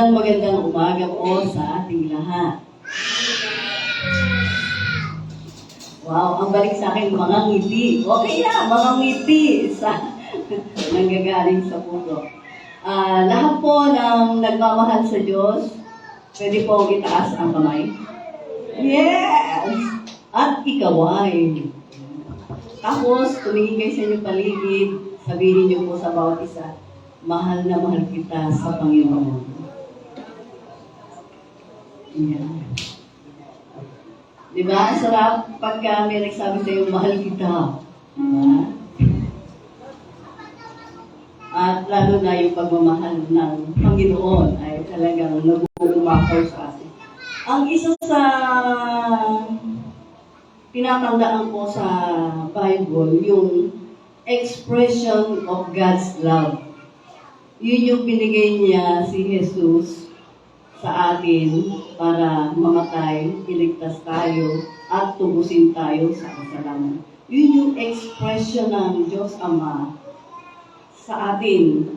Magandang umaga po sa ating lahat. Wow, ang balik sa akin, mga ngiti. Okay na, mga ngiti sa nanggagaling sa puso. Lahat po ng nagmamahal sa Diyos, pwede po itaas ang kamay. Yes! At ikaw ay. Tapos, tumingin kayo sa inyong paligid, sabihin niyo po sa bawat isa, mahal na mahal kita sa Panginoon. Yan. Diba? Sarap pagka may nagsabi sa'yo, mahal kita. Diba? At lalo na yung pagmamahal ng Panginoon ay talagang nag-uumakaw sa atin. Ang isa sa tinatandaan ko sa Bible, yung expression of God's love. Yun yung binigay niya si Jesus sa atin para mamatay, iligtas tayo, at tubusin tayo sa kasalanan. Yun yung expression ng Diyos Ama sa atin.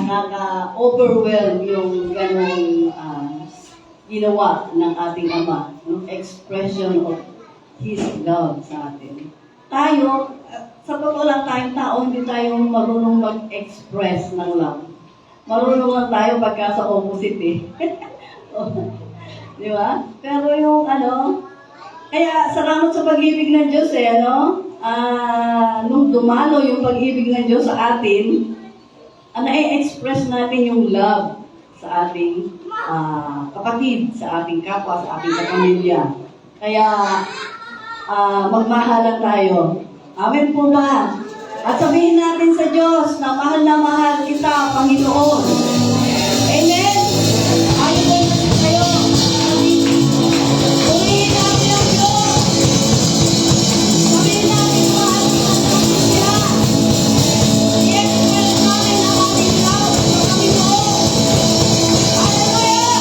nakaka-overwhelm yung ganong ginawa ng ating Ama, yung expression of His love sa atin. Tayo, sa totoo lang tayong tao, hindi tayo marunong mag-express ng love. Marunong lang tayo pagka sa opposite eh. Di ba? Pero yung kaya salamat sa pag-ibig ng Diyos nung dumalo yung pag-ibig ng Diyos sa atin, na-express natin yung love sa ating kapatid, sa ating kapwa, sa ating kapamilya. Kaya, magmahalan tayo. Amen po ba? At sabihin natin sa Diyos na mahal kita, Panginoon. Amen? Ayun po kayo. Purihin natin ang Diyos. Sabihin natin mahal siya. I-express natin ang ating love sa Panginoon. Hallelujah!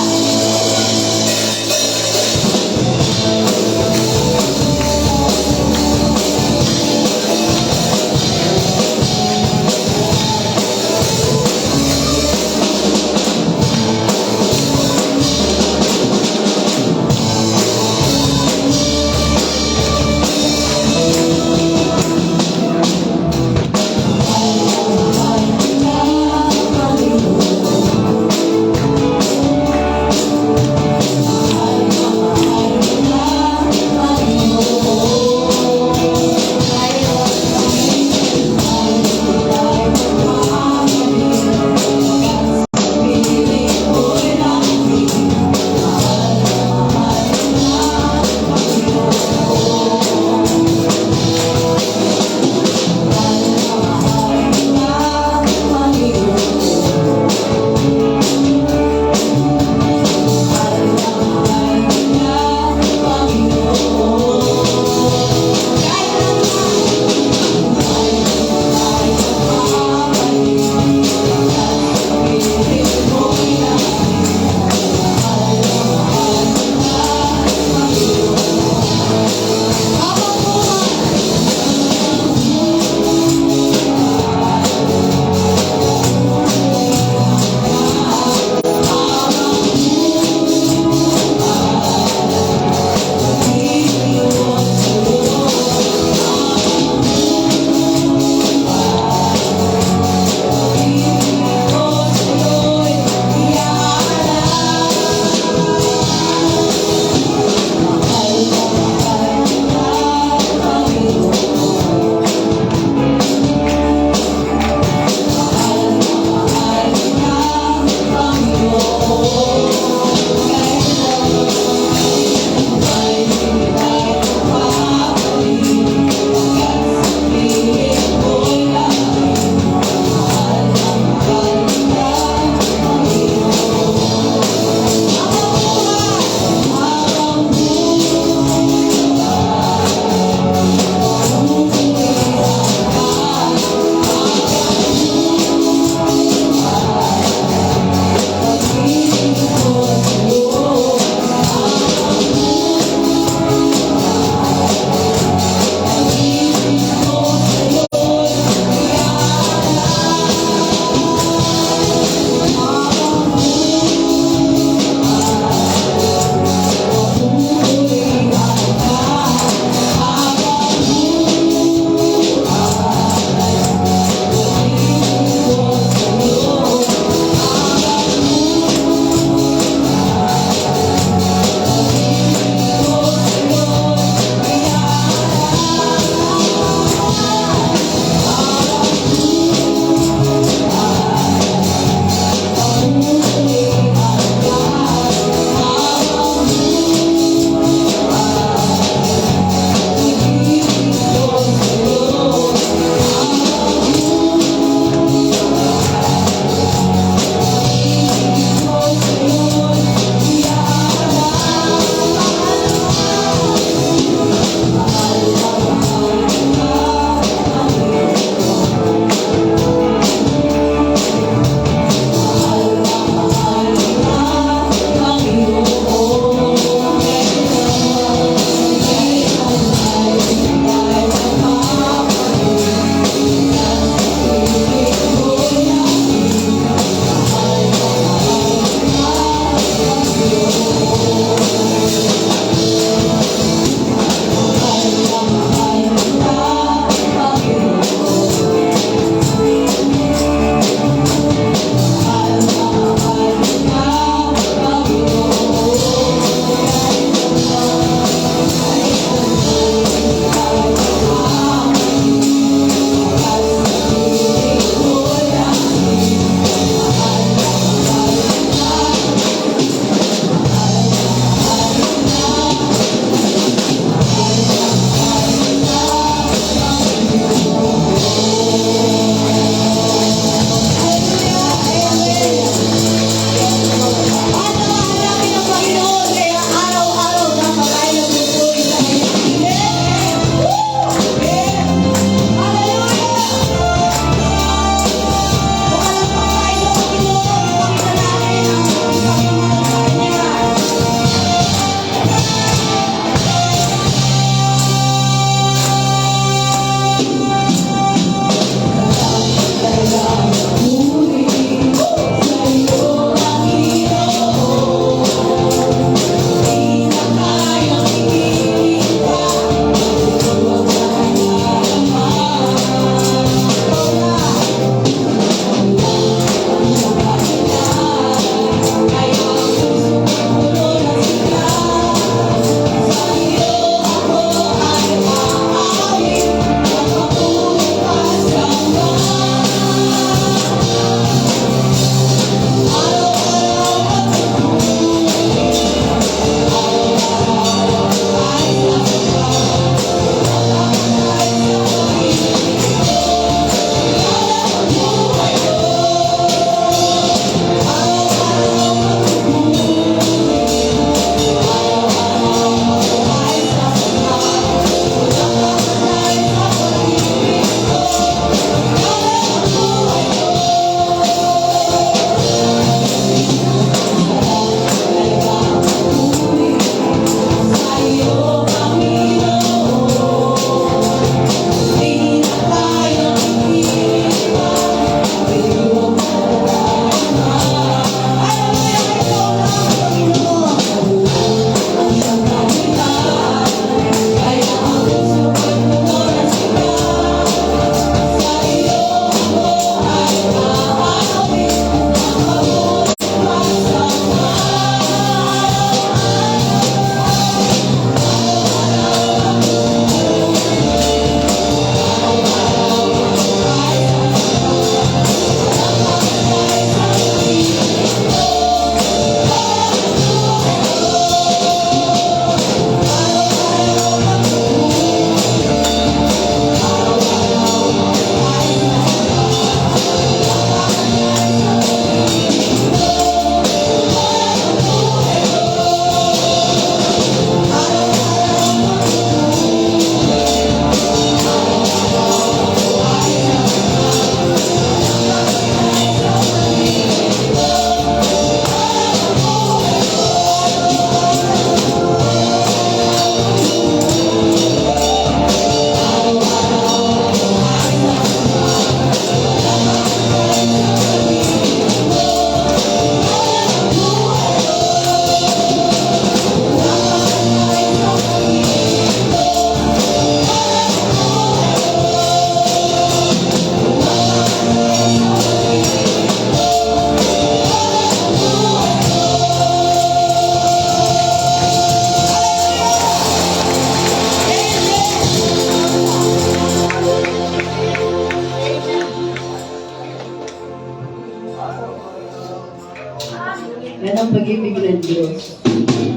Yan ang pag-ibig ng Diyos.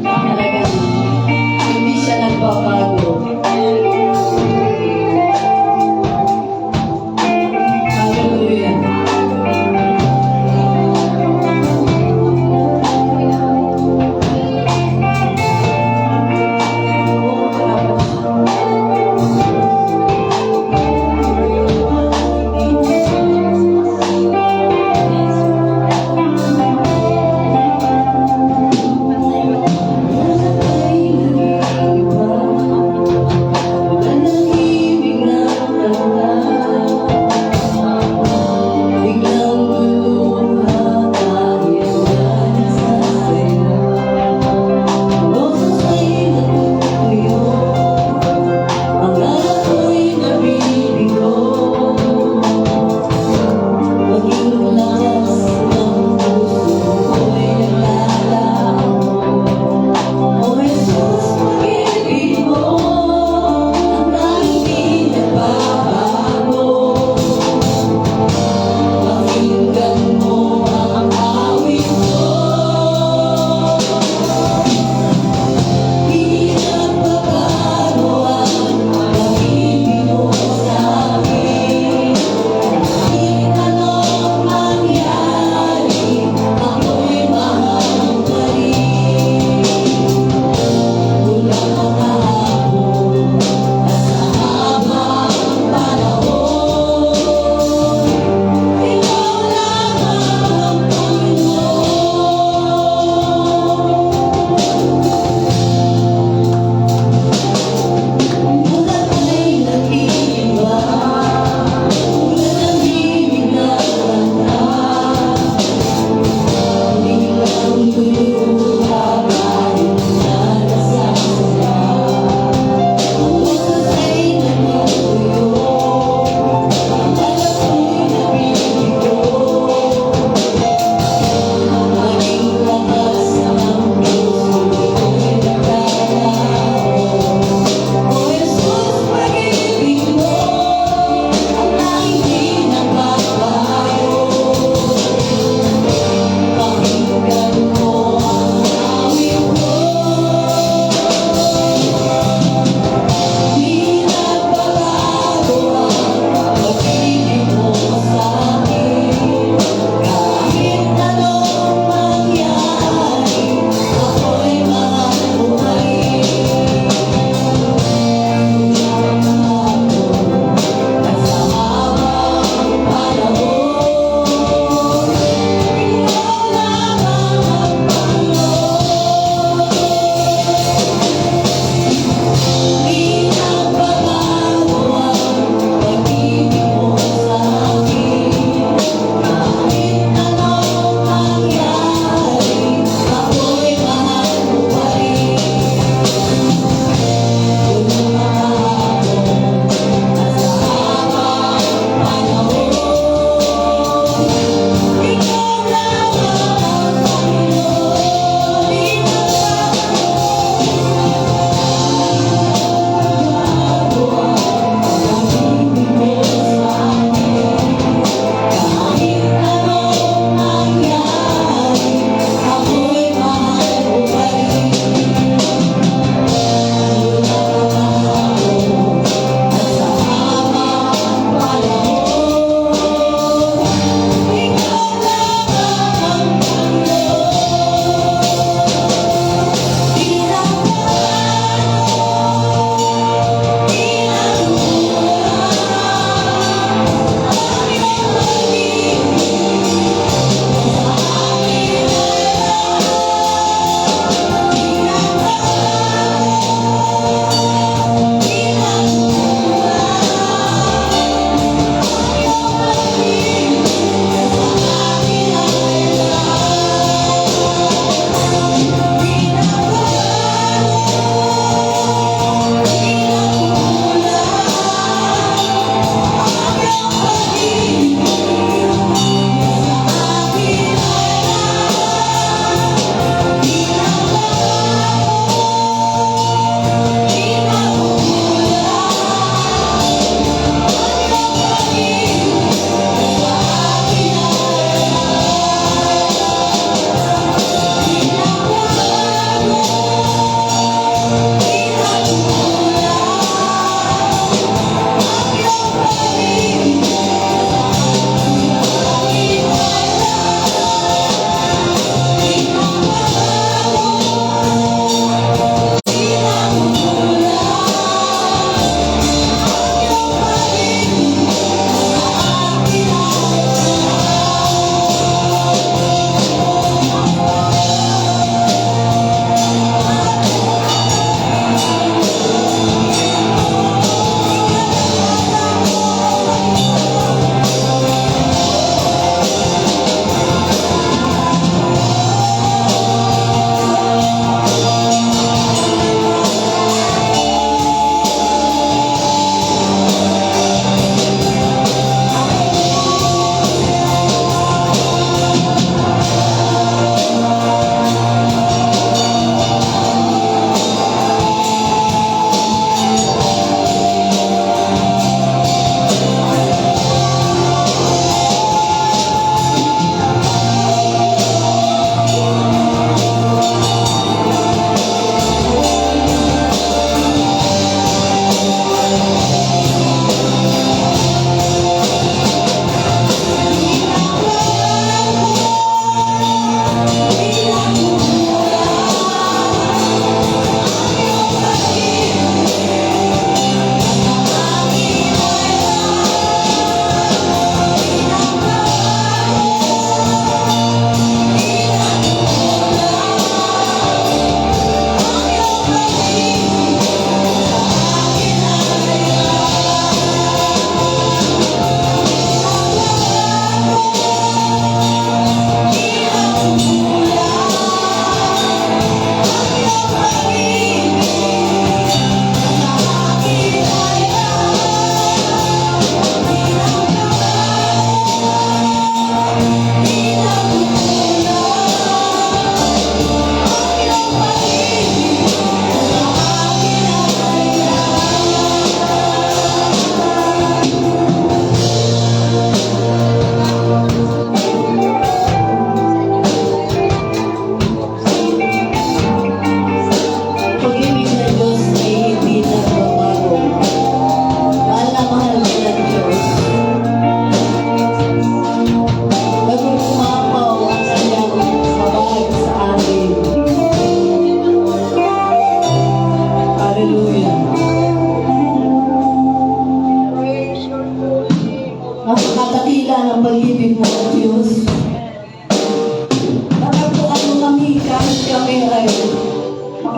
Talagang hindi siya nagbabago. Hallelujah.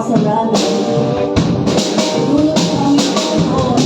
kasalanan. Dulot sa aming Panginoon.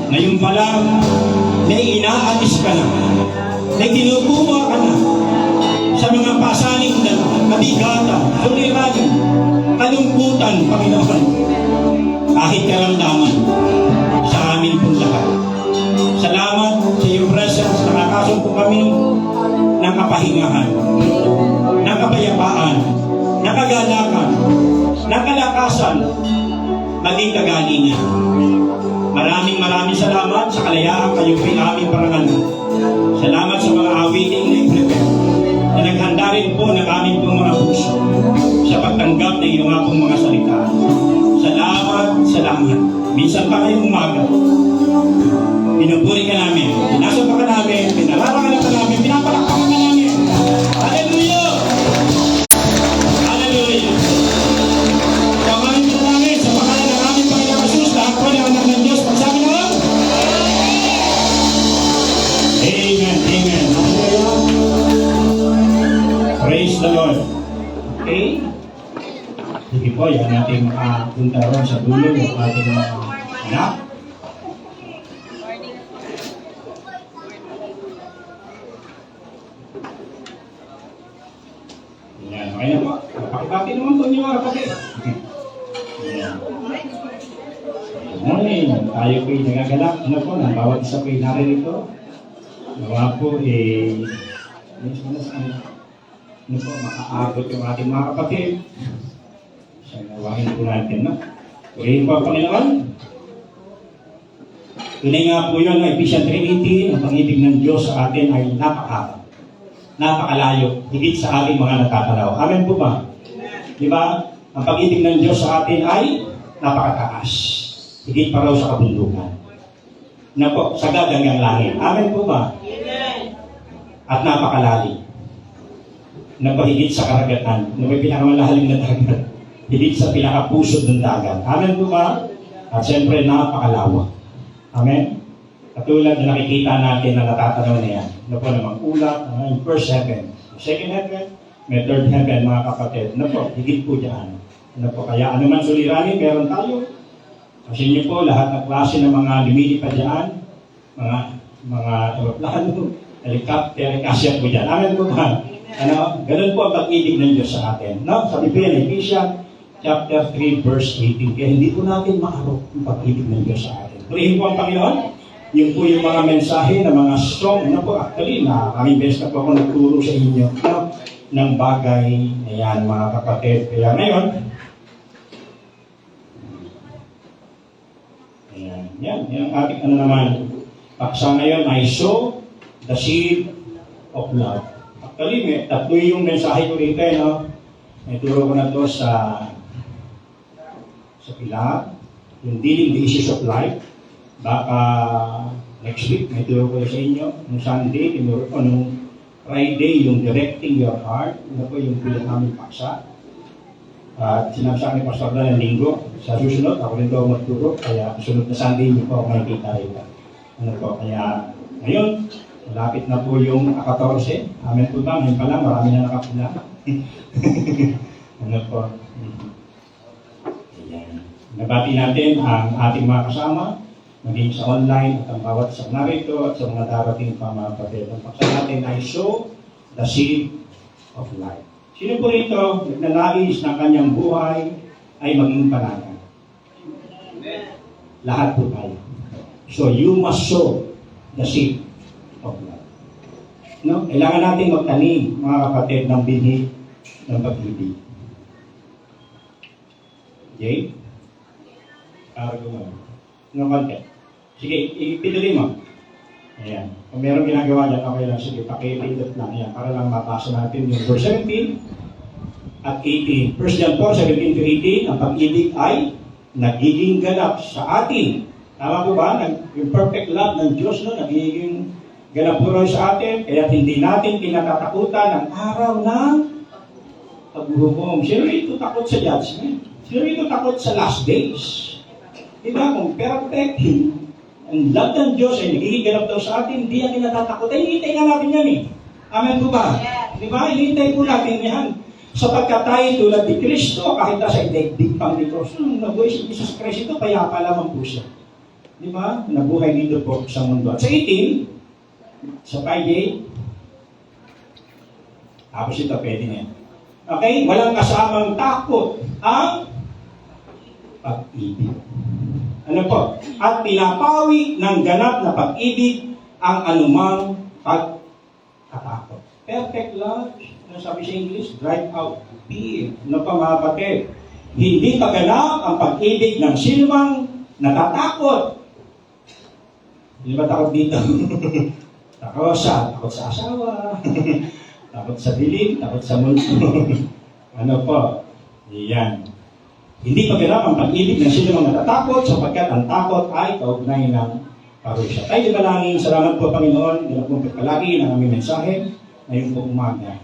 Ngayon pa lang, may inaalis ka na, may kinukuha ka na sa mga pasaning na kabigatan, suliranin, kalungkutan, Panginoon. Kahit karamdaman sa amin po lahat. Salamat sa iyong presence, nakakasumpo kami ng kapahingahan, ng kapayapaan, ng kagalakan, ng kalakasan, maging kagalingan. Maraming salamat sa kalayaan kayo kay aming parangalan. Salamat sa mga awiting na i-prepare na naghanda rin po ng aming pong mga puso sa pagtanggap ng iyong pong mga salita. Salamat. Minsan pa ngayong umaga, pinupuri ka namin, pinasapa ka namin, pinararangalan ka namin, pinapalakpakan ka namin. Hallelujah! Hallelujah! Pamahin mo namin sa pangalan ng aming Panginoon Jesus, lahat po ng anak ng Diyos, pagsabi naman. Amen. Hallelujah! Praise the Lord. Okay? Sige po, yan natin makapunta ron sa dulo ng ating mga anak. Yan, okay na po. Pakibati naman po niyo mga kapatid. Yan. Morning, tayo po'y nagagalak. Ano po, ng bawat isa po'y naririto. Nawa po, ano po, makaabot yung ating mga kapatid. Nawahin po natin, no? Purihin po ang Panginoon. Tunay nga po yun, Ephesians 3:18, ang pag-ibig ng Diyos sa atin ay napakalayo, higit sa ating mga natatanaw. Amen po ba? Di ba? Ang pag-ibig ng Diyos sa atin ay napakataas, higit pa raw sa kabundukan. Na po, sagad hanggang langit. Amen po ba? At napakalalim. Na po, higit sa karagatan, na may pinakamalalim na dagat. Higit sa pinakapusod ng dagat. Amen po ba? At siyempre, napakalawak. Amen? Katulad na nakikita natin na natatanaw na yan. Ano po namang ulap, first heaven. Second heaven, may third heaven, mga kapatid. Ano po, higit po dyan. Ano po, kaya anuman suliranin, meron tayo. Kasi niyo po, lahat ng klase ng mga lumilipad dyan, mga aeroplano, helicopter, kasya po dyan. Amen po ba? Ano? Ganun po ang pag-ibig ng Diyos sa atin. No? Sabi po yan, Ephesians chapter 3, verse 18. Kaya hindi po natin makarap ang pag-ibig ng Diyos sa atin. Purihin po ang Panginoon. Yung po yung mga mensahe na mga song. Ano po, actually, aming best na po ako nagturo sa inyo. No? Ng bagay. Ayan, mga kapatid. Kaya ngayon, yan ang ating ano naman. Paksa ngayon ay sow the seed of love. Actually, tatlo yung mensahe ko rito, no? May turo ko na to sa pilar, yung dealing the issues of life. Baka next week, may turo ko sa inyo. Nung Sunday, tinuro ko nung Friday, yung directing your heart. Ano po yung pilar namin paksa. At sinabi sa akin ni Pastor na ng linggo. Sa susunod, ako rin daw magturo. Kaya sunod na Sunday, hindi po ako makikita rin. Ano po, kaya ngayon, malapit na po yung 14. Amen po ba? Ngayon pa lang, marami na nakapila. Ano po? Ayan. Nabati natin ang ating mga kasama, maging sa online at ang bawat sa narito at sa mga darating pa mga kapatid. Ang paksa natin ay sow the seed of life. Sino po rito nagnanais ng kanyang buhay ay maging panatag? Lahat po tayo. So you must sow the seed of life. No? Kailangan natin magtanim, mga kapatid, ng binig ng pag-ibig. Okay? Cargo mo. No content. Sige, ipituloy mo. Ayan. Kung meron ginagawa dyan, okay lang. Sige, pakipindot lang. Ayan, para lang mabasa natin yung verse 17 at 18. 1 John 4, 17 to 18, ang pag-ibig ay nagiging ganap sa atin. Tama po ba? Yung perfect love ng Diyos, no? Nagiging ganap po rin sa atin. Kaya hindi natin kinatatakutan ang araw ng paghuhukom. Sino ito takot sa judgment? Sino ito takot sa last days? Diba? Kung perfect, ang love ng Diyos ay nagiging ganap daw sa atin, hindi yan kinatatakot. Ay, hinihintay nga natin yan eh. Amen po ba? Diba? Hinihintay po natin yan. Sapagkat tayo tulad ni Kristo, kahit nasa daigdig pang ni Kristo, nung nabuhay si Jesus Christ ito, payapa lamang po siya. Di ba? Nabuhay dito po sa mundo. At sa 18, sa 5A, tapos ito, pwede na yan. Okay? Walang kasamang takot ang pag-ibig. Ano po? At pinapawi ng ganap na pag-ibig ang anumang pagkatakot. Perfect love. Ano sabi sa English? Drive out fear. Ano pa mga kapatid? Hindi paganap ang pag-ibig ng sinumang natatakot. Hindi ba takot dito? takot sa asawa, takot sa dilim, takot sa multo. ano po? Yan. Hindi paganap ang pag-ibig ng sinumang natatakot sapagkat ang takot ay kaugnay ng parusya. Tayo malangin, salamat po Panginoon, nilapong palagi ng aming mensahe ngayon po umaga.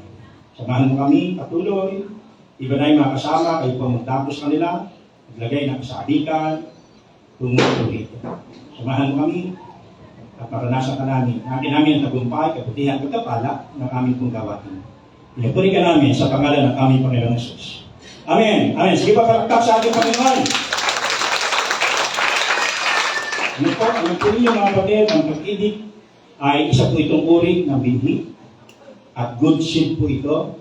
Samahan mo kami, patuloy, iba na yung mga kasama, kayo po magtapos kanila, maglagay ng kasabikan, tungo po dito. Samahan mo kami, at maranasan ka namin. Namin ang tagumpay, kabutihan, pagkapala ng aming pong gawain. Pinapuri ka namin sa pangalan ng aming Panginoon Jesus. Amen. Amen. Sige pa palakpak sa ating Panginoon. Ano po ninyo mga kapatid, ang pag-ibig ay isa po itong uri ng binhi at good seed po ito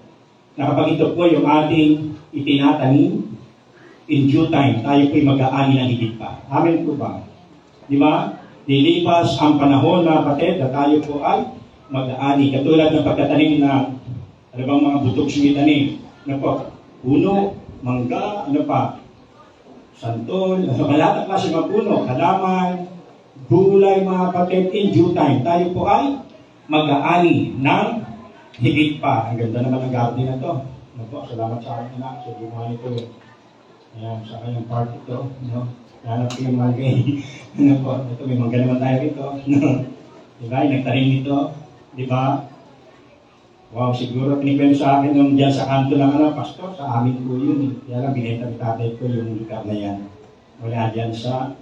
na kapag ito po yung ating itinatanim, in due time, tayo po'y mag-aani ng higit pa. Amen po ba? Di ba? Lilipas ang panahon na kapatid na tayo po ay mag-aani. Katulad ng pagkatanim na ano bang mga butok sumitanim. Ano po? Puno, mangga, ano pa? Santol, lahat ng klase mga puno, halaman, gulay mga kapatid, in due time, tayo po ay mag-aani ng higit pa. Ang ganda naman ng garden na to. Ano po? Salamat sa akin anak. So, gumawa nito. Ayan, sa kanyang part ito. No? Hanap ko yung mga ano po? Ito, may mangga naman tayo rito. No? Diba? Nagtarim nito. Diba? Wow, siguro pinikwento sa akin nung dyan sa kanto ng pastor, sa amin po yun. Kaya lang, binenta ni tatay ko yung lugar na yan. Wala dyan sa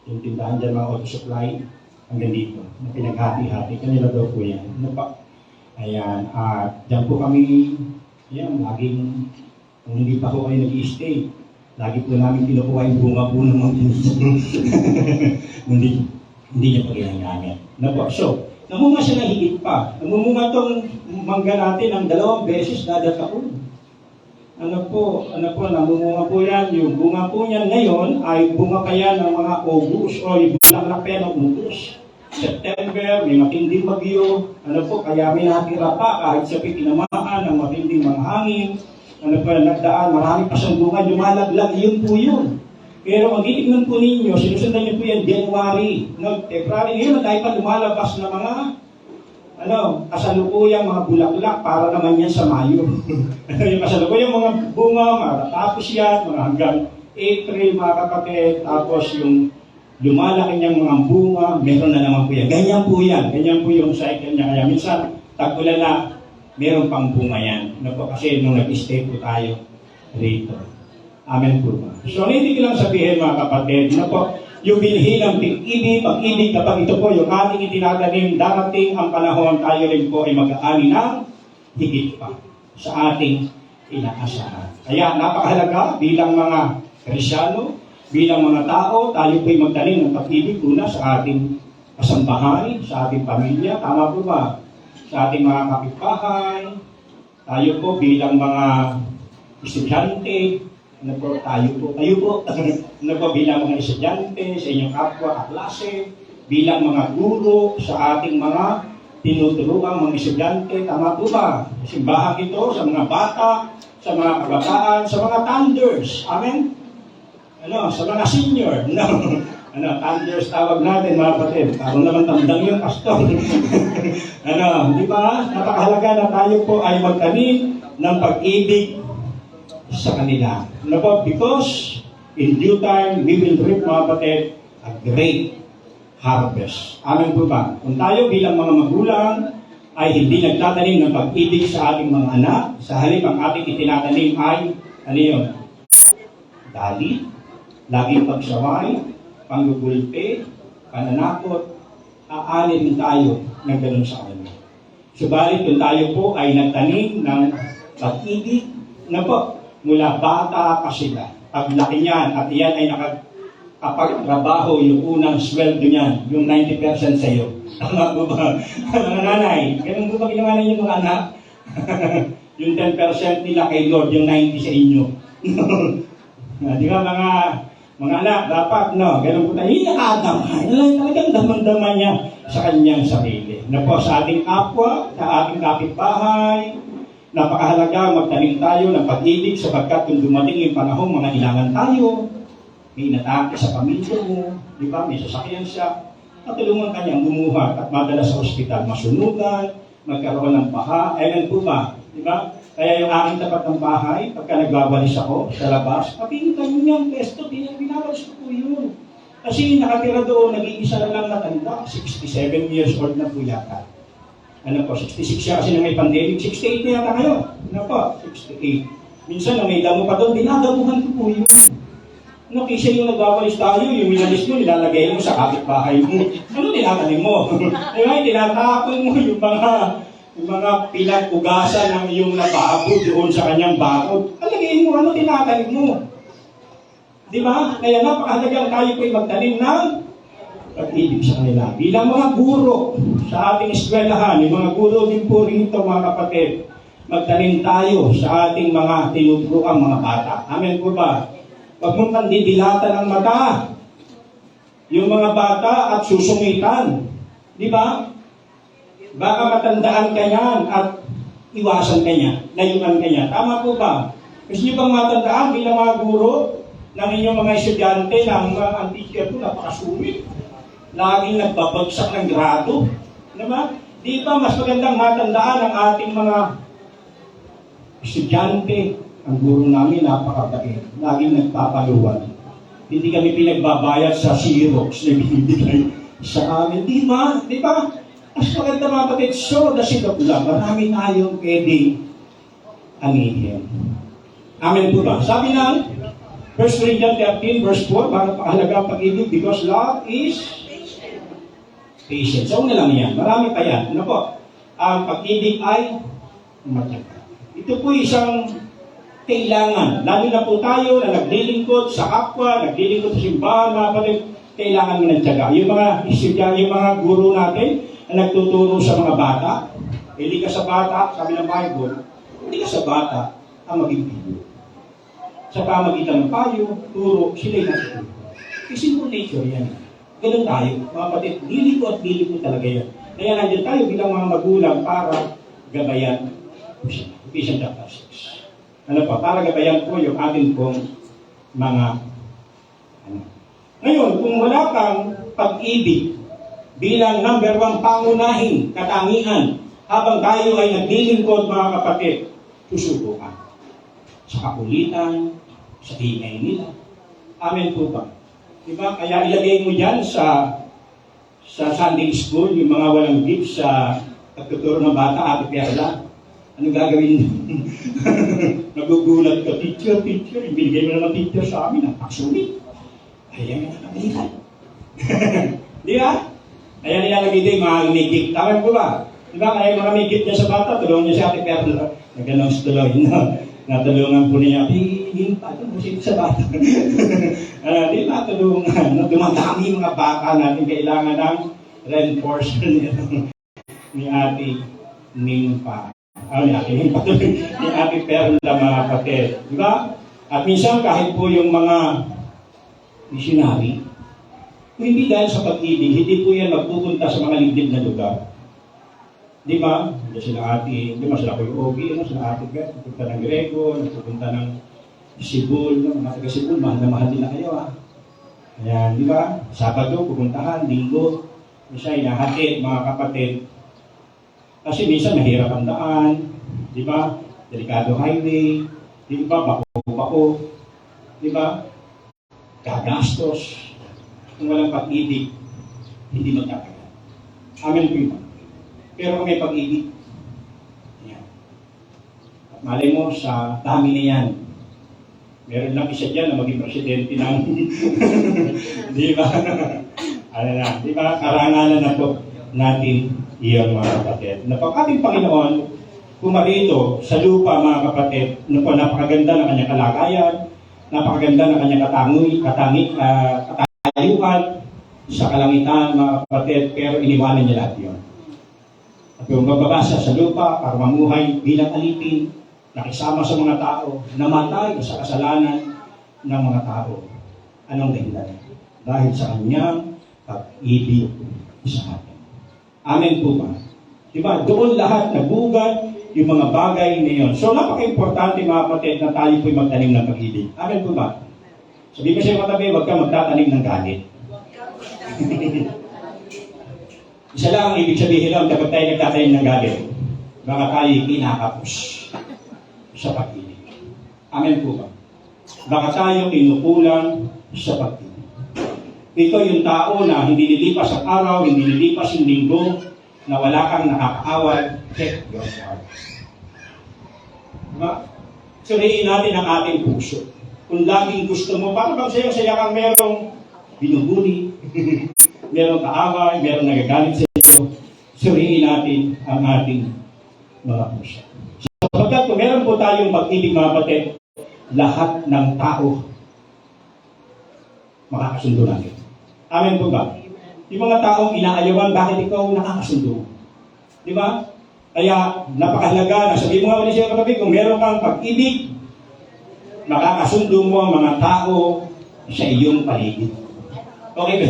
yung tindahan dyan mga auto supply hanggang dito. Na pinaghati-hati. Kanila daw po yan. Ano pa? Ayan, at dyan po kami, yan, laging, kung hindi pa po kayo nag-i-stay, lagi po namin kinukuha yung bunga po ng mga hindi niya pa ginagamit. Ano po? So, namunga siya na higit pa. Namumunga itong mangga natin ng 2 beses kada taon. Ano po, namumunga po yan. Yung bunga po niyan ngayon ay bunga pa yan ng mga August o yung bulaklak pa yan ng August. September, may matinding bagyo. Ano po, kaya may natira pa kahit sa tinamaan ng matinding mga hangin. Ano po, nagdaan, marami pa siyang bunga, lumalaglag, yun po yun. Pero ang titignan po ninyo, sinusundan niyo po yan January, no? February, ngayon dahil pa lumalabas na mga kasalukuyang mga bulaklak para naman yan sa Mayo. Yung kasalukuyang mga bunga, matatapos yan, mga hanggang April, mga kapatid, tapos yung lumalaki niyang mga bunga, meron na naman po yan. Ganyan po yung cycle niya. Kaya minsan, tag-ulan na, meron pang bunga yan. Ano po, kasi nung nag-stay po tayo rito. Amen po ba? So, hindi ko lang sabihin mga kapatid, na po, yung binhi ng pag-ibig, kapag ito po yung ating itinatanim, darating ang panahon, tayo rin po ay mag-aani ng higit pa sa ating inaasahan. Kaya napakahalaga bilang mga Kristyano, bilang mga tao, tayo po'y magtanim ng pag-ibig una sa ating kasambahay, sa ating pamilya, tama po ba? Sa ating mga kapitbahay, tayo po bilang mga estudyante, ano po, tayo po, ano po bilang mga estudyante, sa inyong kapwa, kaklase, bilang mga guro, sa ating mga tinuturuang mga estudyante, tama po ba? Simbahan ito sa mga bata, sa mga kabataan, sa mga thunders, amen? Sa mga senior, thunders tawag natin mga kapatid, parang naman tamdang yung pastor. Di ba? Napakahalaga na tayo po ay magtanim ng pag-ibig sa kanila. Because in due time, we will reap, mga kapatid, a great harvest. Amen po ba? Kung tayo bilang mga magulang ay hindi nagtatanim ng pag-ibig sa ating mga anak, sa halip ang ating itinatanim ay, dali, laging pagsaway, panggugulpe, pananakot, aanin tayo ng ganun sa kanila. Subalit kung tayo po ay nagtanim ng pag-ibig, mula bata pa sila, paglaki niyan, at iyan ay kapag trabaho, yung unang sweldo niyan, yung 90% sa iyo. Tama po ba? Mga nanay, ganun po ba ginawa ninyo mga anak? Yung 10% nila kay Lord, yung 90% sa inyo. Di ba mga anak, dapat, no, ganun po tayo, nakadaman. Talagang daman-daman niya sa kanyang sarili. Na po sa ating kapwa, sa ating kapitbahay, napakahalaga magtanim tayo ng pag-ibig sapagkat kung dumating yung panahon, mga ilangan tayo, may inatake sa pamilya mo, di ba, may sasakyan siya, matulungan kanyang bumuhat at madala sa ospital, masunugan, magkaroon ng baha, ayun po ba, di ba? Kaya yung aking tapat ng bahay, pagka nagbabalis ako sa labas, papinitan nyo niyang pesto, binabalis ko po yun. Kasi nakatira doon, nag-iisa na lang matanda, 67 years old na po yata. Ano po, 66 siya kasi na may pandemic, 68 na yata kayo. Ano po, 68. Minsan na may damo pa doon, dinadamuhan ko po yun. Ano, kasi yung nagbabalis tayo, yung minalis mo, nilalagay mo sa kapitbahay mo. Ano tinatanim mo? Diba, tinatapon mo yung mga pinag-ugasan ng iyong nababod doon sa kanyang bakod. Alagay mo, ano tinatanim mo? Diba? Kaya napakahalagang tayo po'y magtanim ng pag-ibig sa kanila. Bilang mga guro sa ating eskwelahan, yung mga guro din po rin ito mga kapatid, magtanim tayo sa ating mga tinuturuang mga bata. Amen po ba? Huwag mong kandidilatan ng mata yung mga bata at susungitan. Di ba? Baka matandaan ka yan at iwasan ka niya, layuan ka niya. Tama po ba? Kasi nyo bang matandaan bilang mga guro ng inyong mga estudyante ng ang teacher po, napakasumit. Laging nagbabagsak ng grado. Diba? Di ba mas magandang matandaan ang ating mga estudyante? Ang guro namin napakabait. Laging nagpapaluwan. Hindi kami pinagbabayad sa Xerox na binibigay sa amin. Di ba? Di ba? Mas maganda mga kapatid, so the seed of love. Marami tayong pwedeng anihin. Amen po ba? Sabi ng 1 Corinthians 13 verse 4, bakit pakahalaga ang pag-ibig? Because love is patient. So, una lang yan. Marami pa yan. Ano po? Ang pag-ibig ay matyaga. Ito po isang kailangan. Lalo na po tayo na naglilingkod sa kapwa, naglilingkod sa simbahan, mga kapatid, kailangan mo ng tiyaga. Yung mga estudyante, yung mga guro natin na nagtuturo sa mga bata, hindi ka sa bata, sabi ng Bible, hindi ka sa bata ang maging bigo. Sa pamagitan ng payo, turo, sila'y natuturo. Kasi simple nature yan. Ganun tayo. Mga kapatid, liliko at liliko talaga yan. Kaya nandiyan tayo bilang mga magulang para gabayan po siya. Ephesians chapter 6. Ano pa? Para gabayan po yung atin pong mga Ngayon, kung wala kang pag-ibig bilang number 1 pangunahing katangian habang tayo ay naglilingkod mga kapatid, susuko ka. Sa kakulitan, sa ingay nila. Amen po ba? Diba? Kaya ilagay mo dyan sa Sunday school, yung mga walang gift sa pagtuturo ng bata, Ate Perla. Ano gagawin mo? Nagugulat ka, teacher, ibigay mo naman teacher sa amin, napaksulit. Kaya nga nakalitan. Di ba? Kaya nilalagay din mga umigit. Tama po ba? Di ba? Kaya mga umigit niya sa bata, tulungan niya si Ate Perla. Nagano'n sa tuloy, no? Natulungan po niya, hingin pa, musik sa bata. Di ba? Tulungan. Dumadami mga bata natin kailangan ng reinforcement ni Ate Nimpa. Ni Ate Perla, mga kapatid. Di ba? At minsan kahit po yung mga missionary, kung hindi dahil sa pag-ibig, hindi po yan magpupunta sa mga liblib na lugar. Di ba? Hindi sila Ate, di ba sila Kuya Ogie, sila Ate Beth, nagpupunta ng Grego, nagpupunta ng Sibul, mga taga Sibul, mahal na mahal nila kayo. Ayan, di ba? Sabado, pupuntahan, Linggo, isa inahatid, mga kapatid. Kasi minsan mahirap ang daan, di ba? Delikado highway, di ba? Bako-bako, di ba? Gagastos. Kung walang pag-ibig, hindi magkakaroon. Amen po yun. Pero kung may pag-ibig, yan. At malay mo, sa dami na yan, meron lang isa dyan na maging presidente ng di ba? Ano na, di ba? Karangalan na po natin iyon, mga kapatid. Napakating Panginoon, pumarito sa lupa, mga kapatid, napakaganda ng kanyang kalagayan, napakaganda ng kanyang katangi, kalayuan, sa kalangitan, mga kapatid, pero iniwanan niya lahat yun. At kung bababasa sa lupa para mamuhay bilang alipin, nakisama sa mga tao, namatay sa kasalanan ng mga tao. Anong dahilan? Dahil sa kanyang pag-ibig sa atin. Amen po ba? Diba? Doon lahat nagugat yung mga bagay na yun. So, napaka-importante mga kapatid na tayo po'y magtanim ng pag-ibig. Amen po ba? Sabi ko sa'yo matabi, huwag ka magtatanim ng galit. Isa lang ang ibig sabihin lang kapag tayo nagtatanim ng galit. Baka tayo kinakapos sa pag-ibig. Amen po ba? Baka tayo kinukulang sa pag-ibig. Ito yung tao na hindi nilipas ang araw, hindi nilipas yung linggo, na wala kang nakakaaway, check your heart. Diba? Suriin natin ang ating puso. Kung laging gusto mo, para bang saya kang merong binubuli, merong kaaway, merong nagagalit sa iyo, suriin natin ang ating mga puso. Sapagkat kung meron po tayong pag-ibig mga kapatid, lahat ng tao makakasundo natin. Amen po ba? Yung mga taong inaayawan, bakit ikaw nakakasundo? Di ba? Kaya napakahalaga na sabi mo nga ulit siya katabi, kung meron kang pag-ibig, makakasundo mo ang mga tao sa iyong paligid. Okay ba?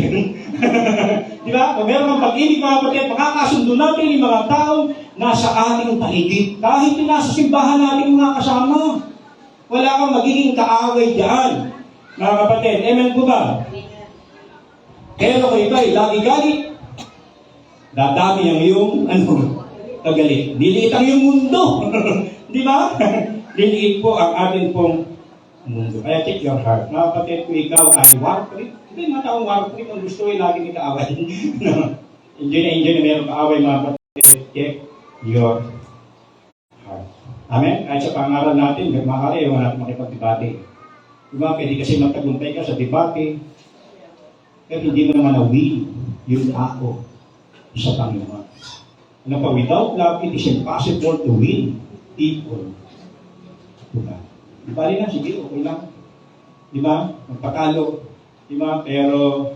Di ba? Kung meron kang pag-ibig mga kapatid, makakasundo natin yung mga taong nasa ating paligid. Kahit yung nasa simbahan natin mga kasama. Wala kang magiging kaaway dyan. Mga kapatid, amen po ba? Pero kung ikaw'y lagi galit, dadami ang iyong, kagalit. Diliit ang iyong mundo. Di ba? Diliit po ang atin pong mundo. Kaya check your heart. Mga kapatid, kung ikaw ay warprit, hindi mga taong warprit, kung gusto ay lagi may kaaway. Enjoy na meron kaaway mga kapatid. Check your heart. Amen? Kahit sa pangaral natin, maaari yung natin makipag-debate. Diba? Pwede kasi magtagumpay ka sa debate, pero hindi mo naman na-win yung tao sa Panginoon. Ano pa, without love, it is impossible to win people. Diba? Di ba rin na, sige, okay lang. Di ba? Magpakalo. Di ba? Pero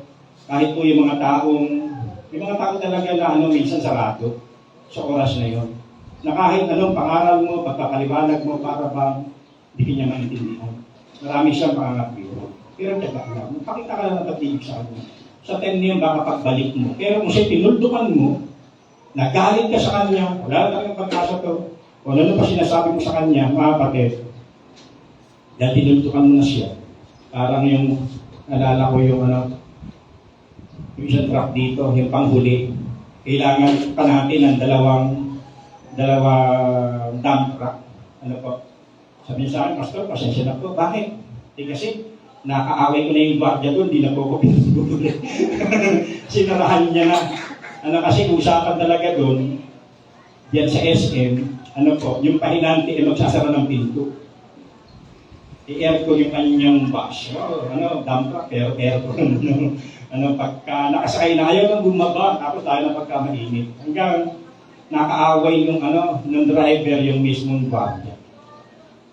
kahit po yung mga tao talaga na minsan sarado sa oras na yon. Na kahit anong pangaral mo, pagkakaliwanag mo, para bang hindi niya maintindihan. Marami siyang pangangapiro. Pero taga lang, pakita ka lang ng pag-ibig sa kanya. Sa time niya, baka pagbalik mo. Pero kung siya tinuldukan mo, nagalit ka sa kanya, wala talagang pagkasa to, o ano pa sinasabi mo sa kanya, mga kapatid, dahil tinuldukan mo na siya. Parang yung, nalala ko yung yung isang truck dito, yung panghuli, kailangan pa natin ng dalawang dump truck. Ano po? Sabi sa akin, Pastor, pasensya na po. Bakit? Kasi nakaaway ko na yung guardia doon, di na po ako pinagbubulit. Sinarahan niya na. Kasi usapan talaga doon, diyan sa SM, yung pahinanti ay magsasara ng pinto. I-air ko yung kanyang bus. Dump truck, pero air ko. Pagka nakasakay na, ayaw nang bumaba, tapos tayo na pagka mainit. Hanggang nakaaway yung driver, yung mismong guardia.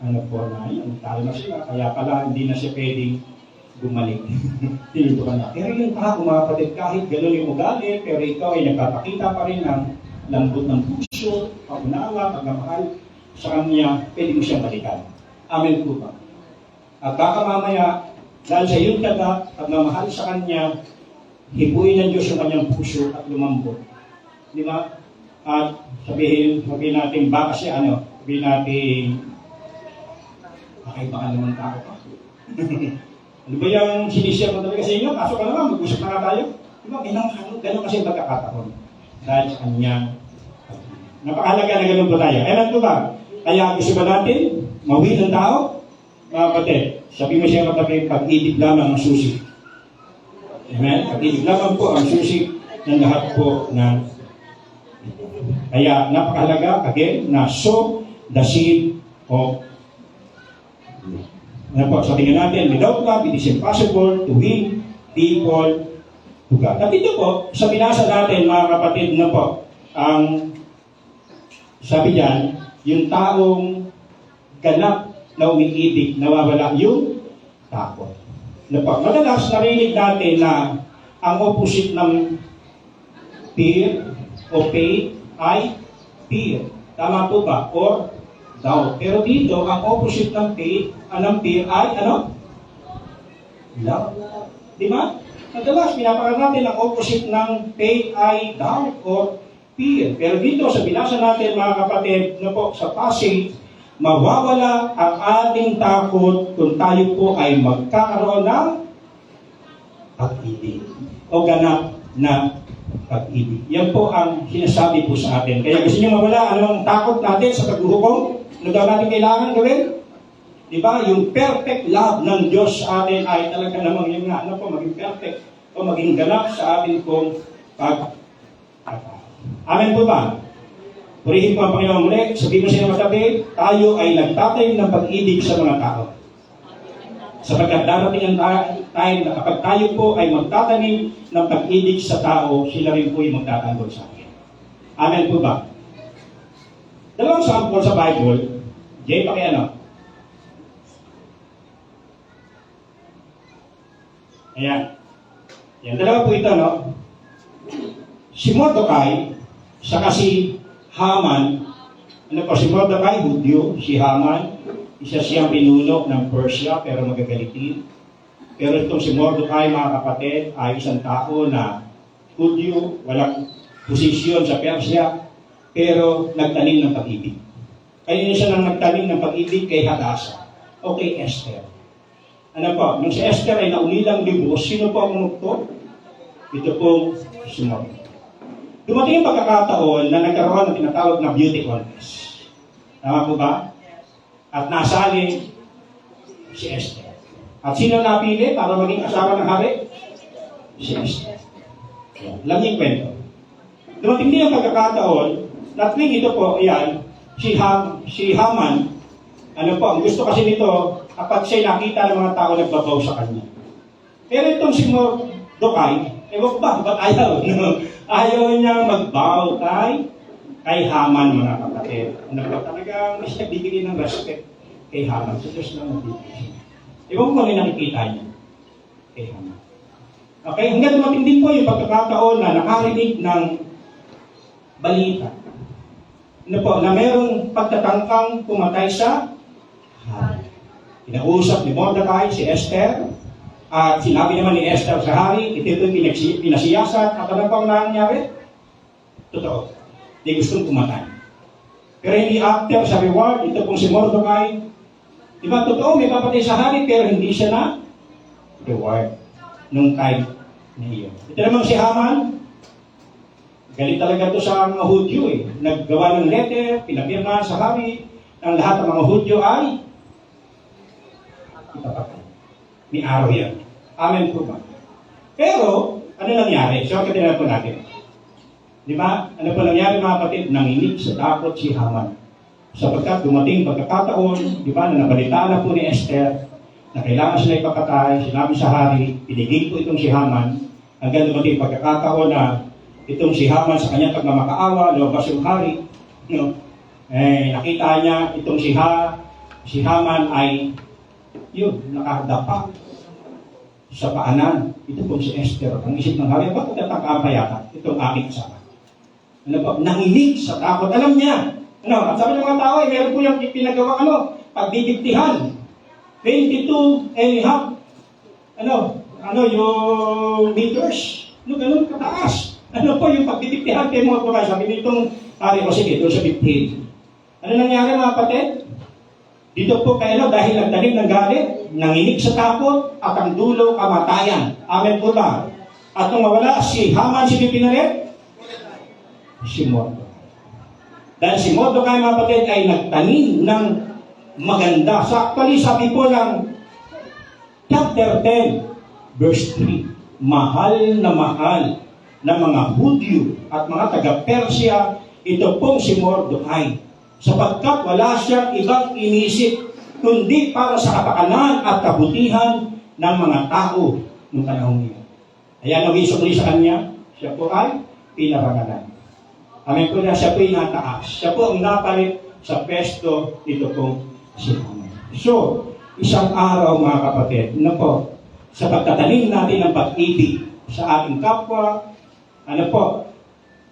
Talo na sila, kaya pala hindi na siya pwedeng bumalik. Tinito ka na. Pero yung tao, mga kapatid, kahit gano'n yung ugali, pero ikaw ay nagpapakita pa rin ng lambot ng puso, paunawa, pagmamahal sa kanya, pwede mo siyang balikan. Amen po ba? At baka mamaya, dahil sa iyong taga, pagmamahal sa kanya, hipuin ng Diyos yung kanyang puso at lumambot. Di ba? At sabihin natin, baka siya sabihin natin, baka naman tao pa. Ano ba yung sinishare mo talaga sa inyo? Kaso ka naman, mag-usap na nga tayo. Diba, gano'n kasi magkakataon. Dahil sa kanyang napakahalaga na gano'n po tayo. Amen po ba? Kaya gusto ba natin mawin ng tao? Mga kapatid, sabi mo siya kapatid, pag-ibig lamang ang susi. Amen? Pag-ibig lamang po ang susi ng lahat po na kaya napakahalaga, again, na sow the seed of sa tingin natin, without love, it is impossible to win people to God. At ito po, sa binasa natin, mga kapatid, ang sabi diyan, yung taong ganap na umiibig, nawawala yung takot. Madalas narinig natin na ang opposite ng fear o faith ay fear. Tama po ba? Or doubt. Pero dito, ang opposite ng faith, ng fear ay ano? Love. Di ba? Madalas, pinapakita natin ang opposite ng faith ay doubt or fear. Pero dito, sa binasa natin mga kapatid, sa passage, mawawala ang ating takot kung tayo po ay magkakaroon ng pag-ibig o ganap na pag-ibig. Yan po ang sinasabi po sa atin. Kaya gusto nyo mawala, anong takot natin sa paghuhukom? Ano daw natin kailangan gawin? Diba? Yung perfect love ng Diyos sa atin ay talaga namang yung maging perfect o maging ganap sa atin pong Amen po ba? Purihin po ang Panginoon muli. Sabihin mo siya matabi, tayo ay nagtatayo ng pag-ibig sa mga tao. Sapagkat darating ang time na kapag tayo po ay magtatanim ng pag-ibig sa tao, sila rin po ay magtatanggol sa akin. Amen po ba? Dalawang sample sa Bible. Jay, pakiano? Ayan. Yan, dalawa po ito, no? Si Mordecai, saka si Haman, si Mordecai, Hudyo, si Haman, isa siyang pinuno ng Persia, pero magagalitin. Pero itong si Mordecai, mga kapatid, ay isang tao na Hudyo, walang posisyon sa Persia, pero nagtanim ng pag-ibig. Kaya siya nang nagtanim ng pag-ibig kay Hadassah o kay Esther. Ano po, nung si Esther ay naulilang libos, sino po ang umukto? Ito po si Mordecai. Dumating yung pagkakataon na nagkaroon ng tinatawag na beauty contest. Tama po ba? At nasali si Esther. At sino napili para maging asawa ng hari? Si Esther. Lang yung kwento. Dumating din ang pagkakataon, natling ito po, ayan, si Haman, ano po, ang gusto kasi nito, kapag siya nakita ng mga tao nagbabaw sa kanya. Pero itong si Mordecai, ewan ba, ba't ayaw? Ayaw niya magbaw kay Haman, mga kapatid. Ano ba, talagang siya bibigyan ng respect kay Haman. Sa Diyos na magbibigay. Ewan ko kung nakikita niya kay Haman. Okay, hanggang dumating din po yung pagkakataon na nakarinig ng balita. Ano po, na mayroong pagtatangkang pumatay sa hari. Kinausap ni Mordecai si Esther, at sinabi naman ni Esther sa hari, ito pinasiyasat, at ano pang nangyari? Totoo. Di gustong pumatay. Pero hindi after sa reward, ito pong si Mordecai, diba totoo, may papatay sa hari, pero hindi siya na reward nung time na iyon. Ito naman si Haman, galit talaga ito sa mga Hudyo eh. Naggawa ng letter, pinapirma sa hari, ang lahat ng mga Hudyo ay ipapatay. Ni araw yan. Amen po ba? Pero, ano nangyari? So, katinala po natin. Di ba? Ano po nangyari mga kapatid? Nanginig sa takot si Haman. Sapagkat dumating pagkakataon, di ba, na nabalitaan na po ni Esther, na kailangan sila ipapatay, sinabi sa hari, pinigil po itong si Haman, hanggang dumating pagkakataon na itong si Haman sa kanyang pagmamakaawa, lumabas yung hari, nakita niya itong si Haman ay nakadapa sa paanan. Ito po si Esther. Ang isip ng hari, bakit tatangkaan pa yata itong aking asawa? Ano po? Nanginig sa takot. Alam niya. At sabi ng mga tao, meron po yung pinagawa, pagbibigtihan. 22 and a half, yung meters. Ganun kataas. Ano po yung pagbibigtihan kay mga babae? Sabi nitong hari, sige, doon sa 15. Ano nangyari mga kapatid? Dito po kayo, dahil nagtanim ng galit, nanginig sa takot, at ang dulo, kamatayan. Amen po ba? At nung mawala si Haman, si pinalit? Si Mordecai. Dahil si Mordecai, mga kapatid, ay nagtanim ng maganda. Actually, sabi po ng chapter 10, verse 3, mahal na mga Hudyo at mga taga-Persia, ito pong si Mordecai. Sapagkat wala siyang ibang inisip kundi para sa kapakanan at kabutihan ng mga tao ng panahon niya. Kaya nawisok sa kanya, siya po ay pinarangalan. Amen po na siya po ay nataas. Siya po ang napalit sa pesto nito po si Haman. So, isang araw mga kapatid, sa pagtatanim natin ng pag-ibig sa ating kapwa, ano po,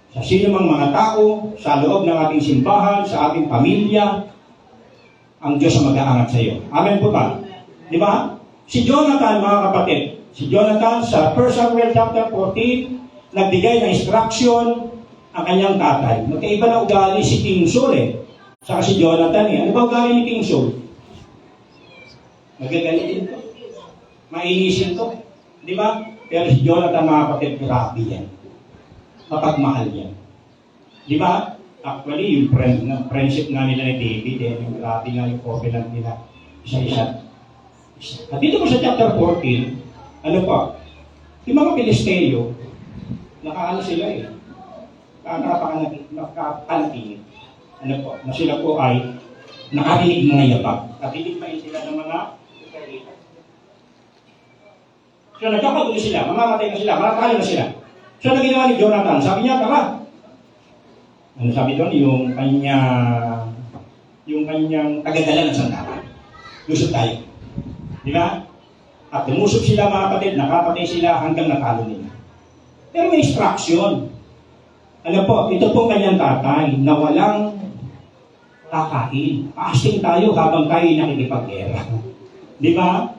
sa sino mang mga tao, sa loob ng ating simbahan, sa ating pamilya, ang Diyos ang mag-aangat sa iyo. Amen po ba? Di ba? Si Jonathan, mga kapatid, si Jonathan sa 1 Samuel chapter 14, nagbigay ng instruction ang kanyang tatay. Magkaiba na ugali si King Saul eh. Saka si Jonathan eh. Ano ba ugali ni King Saul? Magagalitin to. Mainisin to. Di ba? Pero si Jonathan, mga kapatid, grabe yan. Mapagmahal yan. Di ba? Actually, yung friendship nga nila ni David, yung grabe nga yung covenant nila. Isa-isa. At dito po sa chapter 14, ano pa? Yung mga Pilisteo, nakaano sila eh. Nakapanatingin. Ano po? Na sila po ay nakarinig mga yabag. At titigmain sila ng mga Israelita. So nagkakagulo sila, mamamatay na sila, maratalo na sila. So na ginawa ni Jonathan, sabi niya, tara. Ano sabi doon? Yung kanyang tagadala ng sandalan. Lusot tayo. Di ba? At lumusot sila, mga kapatid, nakapatay sila hanggang natalo nila. Pero may instruction. Ano po, ito pong kanyang tatay na walang kakain. Fasting tayo habang tayo nakikipaggera. Di ba?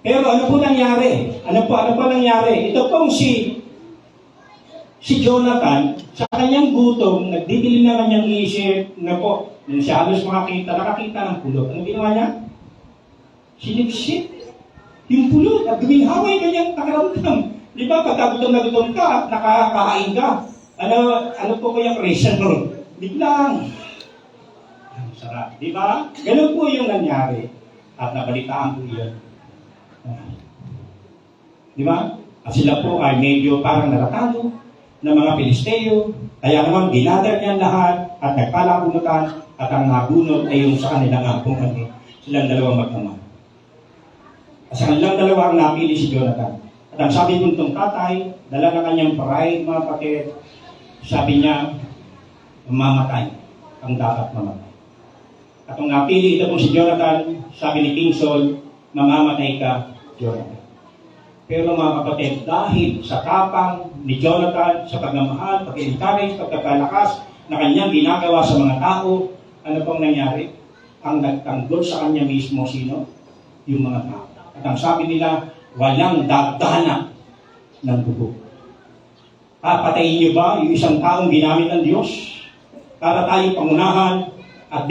Pero ano po nangyari? Ano po nangyari? Ito pong si Jonathan, sa kanyang gutom, nagdidilim na kanyang isip, na po, siya halos nakakita ng pulot. Ano ginawa niya? Sinipsip yung pulot at guminhaway kanyang takaramdam. Di ba, pagka gutom na gutom ka, nakakain ka. Ano po kayang reason nun? Biglang. Ang sarap. Di ba? Ganun po yung nangyari. At nabalitaan po yun. Di ba? At sila po ay medyo parang naratalo ng mga Pilisteo. Kaya naman, ginather niyan lahat at nagpalabunutan at ang nabunot ay yung sa kanilang ampong silang dalawang magmamahal. At sa kanilang dalawa ang napili si Jonathan. At ang sabi kong itong tatay, dala na kanyang pride, mga kapatid, sabi niya, mamatay ang dapat mamatay. At kung napili ito pong si Jonathan, sabi ni King Saul, mamamatay ka, Jonathan. Pero mga kapatid, dahil sa tapang ni Jonathan, sa pagmamahal, pag-encourage, pagkakalakas na kanyang ginagawa sa mga tao, ano pong nangyari? Ang nagtanggol sa kanya mismo, sino? Yung mga tao. At ang sabi nila, walang dagdana ng dugo. Patayin niyo ba yung isang taong ginamit ng Diyos para tayo pangunahan at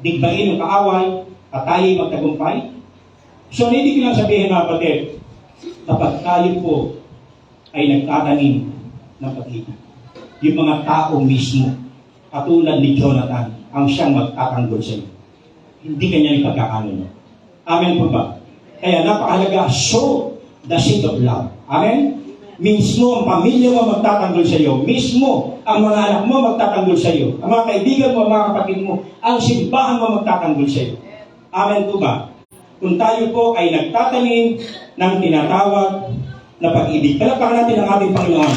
digbain yung kaaway at tayo magtagumpay? So, hindi ko lang sabihin, mga kapatid, kapag tayo po ay nagtatanim ng pag-ibig, yung mga tao mismo, katulad ni Jonathan, ang siyang magtatanggol sa iyo. Hindi kanya ipagkakaano. Amen po ba? Kaya napakahalaga, show the seed of love. Amen? Mismo ang pamilya mo magtatanggol sa iyo. Mismo ang mga anak mo magtatanggol sa iyo. Ang mga kaibigan mo, ang mga kapatid mo, ang simbahan mo magtatanggol sa iyo. Amen po ba? Kung tayo po ay nagtatanim ng tinatawag na pag-ibig. Palakpakan natin ang ating Panginoon.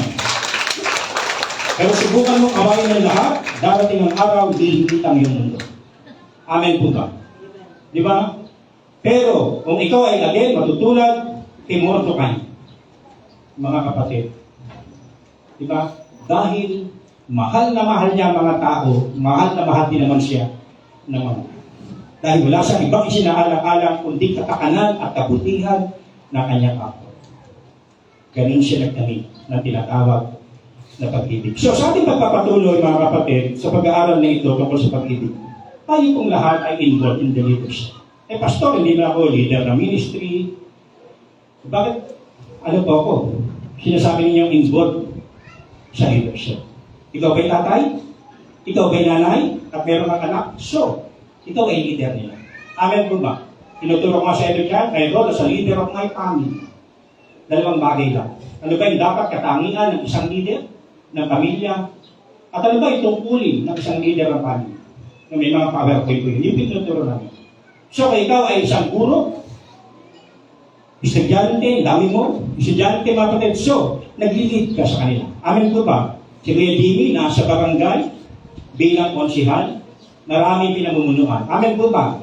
Pero subukan mong awayin ng lahat, darating ang araw, dihigit ang iyong mundo. Amen po ba? Di ba? Pero, kung ikaw ay lagin, matutulad, Mordecai, mga kapatid. Di ba? Dahil mahal na mahal niya mga tao, mahal na mahal din naman siya ng mga. Dahil wala sa ibang isinaalang-alang kundi katakanan at kabutihan na kanyang kapwa. Ganun siya nagtanim na tinatawag na pag-ibig. So sa ating pagpapatuloy, mga kapatid, sa pag-aaral na ito tungkol sa pag-ibig, tayo pong lahat ay involved in the leadership. Pastor, hindi na ako leader ng ministry. Bakit? Ano po ako? Sinasabi ninyong involved sa leadership. Ikaw ba'y tatay? Ikaw ba'y nanay? At meron kang anak? So, ikaw ay leader nila. Amen po ba? Tinuturo ko nga sa inyo dyan, my role as a leader of my family. Dalawang bagay lang. Ano ba yung dapat katangian ng isang leader ng pamilya? At ano ba itong tungkulin ng isang leader ng family? Na may mga PowerPoint ko yun. Yung tinuturo namin. So, kung ikaw ay isang guro, estudyante, dami mo, estudyante, mga kapatid, so, nag-lead ka sa kanila. Amen po ba? Si Kuya Jimmy, nasa barangay, bilang konsihal, maraming pinamumunuan. Amen po ba?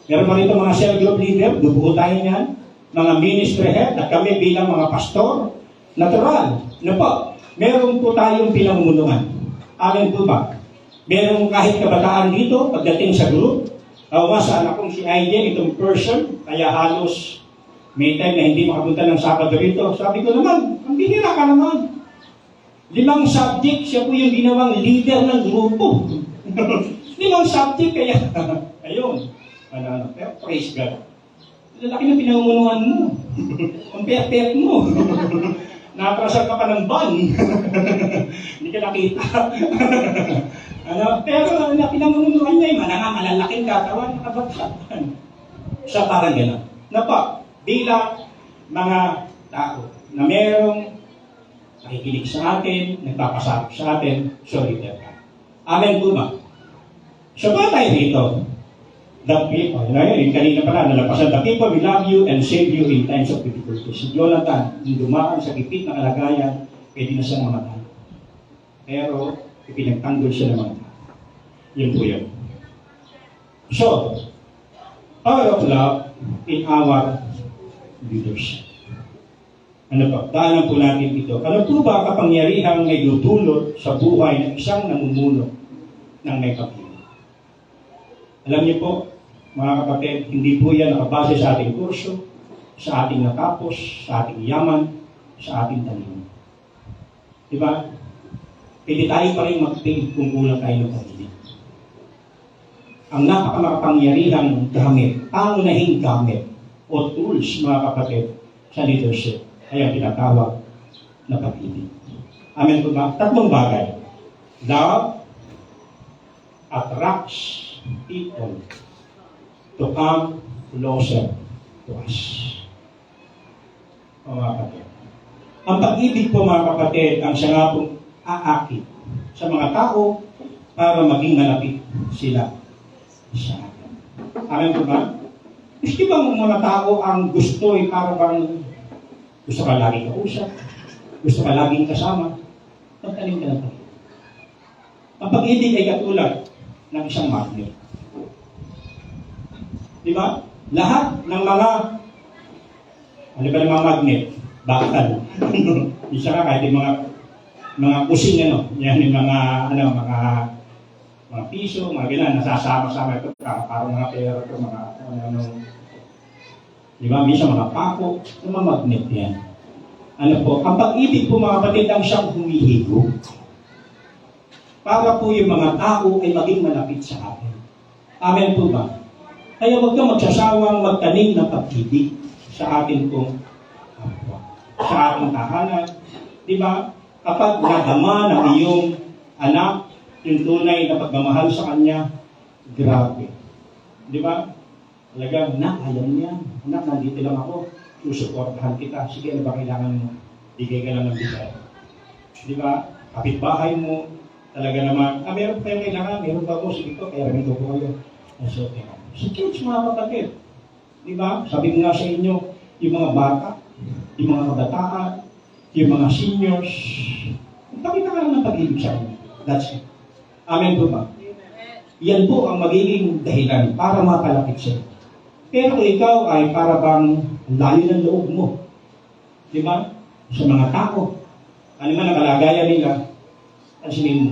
Meron pa rito mga cell group leader, dubuo tayo niyan, mga ministry head at kami bilang mga pastor, natural. Ano po? Meron po tayong pinamumunuan. Amin po ba? Meron kahit kabataan dito, pagdating sa group, sa anak kong si IJ, itong person, kaya halos may time na hindi makapunta ng Sabado rito. Sabi ko naman, ang bihira ka naman. 5 subject, siya po yung ginawang leader ng grupo. 5 subject, kaya, ayun. Pero praise God. Lalaki na pinangunuhan mo. Ang pet mo. Natrasal ka pa ng ban. Hindi ka nakita. Pero pinangunuhan niya, malalaking katawan, nakabataan. Sa parang gano'n. Bilang mga tao na merong nakikinig sa atin, nagpapasakop sa atin, solidar ka. Amen po ba? So ba tayo dito? The people, yung kanina pala, nalapasan, the people will love you and save you in times of difficulty. Si Jonathan, yung dumaan sa gipit na kalagayan, pwede na siya mamatay. Pero, ipinagtanggol siya ng mga tao. Yun po yun. So, power of love in our leadership. Ano pa? Daanan po natin ito. Ano po ba kapangyarihang may dudulot sa buhay ng isang namumuno ng may pag-ibig? Alam niyo po, mga kapatid, hindi po yan nakabase sa ating kurso, sa ating natapos, sa ating yaman, sa ating talino. Diba? Pwede tayo pa rin mag-think kung kulang tayo ng pag-ibig. Ang napakamakapangyarihang gamit, pangunahing gamit, o tools, mga kapatid, sa leadership, ay ang tinatawag na pag-ibig. Amen po ba? 3 bagay. Love attracts people to come closer to us. O mga kapatid. Ang pag-ibig po, mga kapatid, ang siya nga pong aakit sa mga tao para maging malapit sila sa atin. Amen po ba? Gusto ba mga tao ang gusto ay para bang gusto ka laging kausap, gusto ka laging kasama, magtanim ka ng pag-ibig. Ang pag-ibig ay katulad ng isang magnet. Diba? Lahat ng mga ano ba ng mga magnet? Bakal. Isa ka kahit yung mga kusing yan yung mga piso, mga ganyan, nasasama-sama ito, parang mga pera ito, mga di ba? Minsan mga pako, mga magnet yan. Ano po? Ang pag-ibig po, mga kapatid, ang siyang humihigo para po yung mga tao ay maging malapit sa atin. Amen po ba? Kaya huwag kang magsasawang magtanim ng pag-ibig sa atin pong kapwa, sa ating tahanan. Di ba? Kapag nadama ng iyong anak, yung tunay na pagmamahal sa kanya, grabe. Di ba? Talagang, ayaw niya. Anak, nandito lang ako. Susuportahan kita. Sige, ano ba kailangan mo? Bigay ka lang ng bigay. Di ba? Kapitbahay mo, talaga naman, meron pa yung kailangan, meron ba ako? Sige po, kaya rin ito po kayo. So, si church, mga kapatid. Di ba? Sabi ko nga sa inyo, yung mga bata, yung mga kabataan, yung mga seniors, pakita ka lang ng pag-ibig sa inyo. That's it. Amen po ba? Yan po ang magiging dahilan para mapalapit siya. Pero kung ikaw ay para bang layo ng loob mo, di ba? Sa mga tao, ano man ang kalagayan nila, pansinin mo,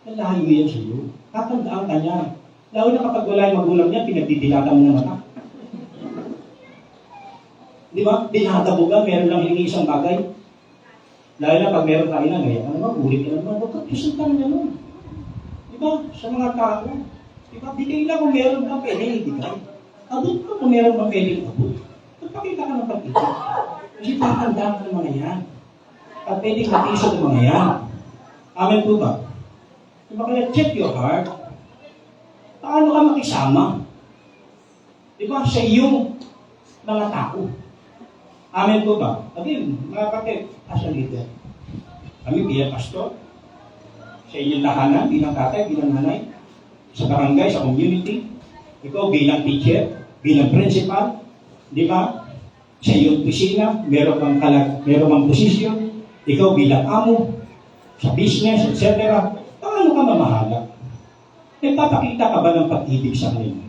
nalayo yan sa iyo. Tatandaan ka niya. Lalo na kapag wala yung magulang niya, pinagdidilata mo ng mata. Di ba? Dinadabugan, meron lang hiningi isang bagay. Lalo na pag meron tayo na ngayon, ano ba, ulit ka naman, huwag kang pisuntan na naman. Di ba? Sa mga tao, di ba? Bigay lang kung meron ka, pwede ibigay. Abot ka kung meron ka, pwede abot. Magpakita ka ng pag-ibig. Kasi tatandaan ka ng mga yan. At pwedeng matiso ng mga yan. Amen po ba? Di ba kaya check your heart? Paano ka makisama? Di ba? Sa iyong mga tao. Amen po ba? Again, mga kapatid, as a leader. Kami bilang pastor, sa inyong tahanan, bilang tatay, bilang nanay, sa barangay, sa community, ikaw bilang teacher, bilang principal, di ba? Sa iyong opisina, meron kang posisyon, ikaw bilang amo, sa business, etc. Paano ka mamahala? Nagpapakita ka ba ng pag-ibig sa kanila?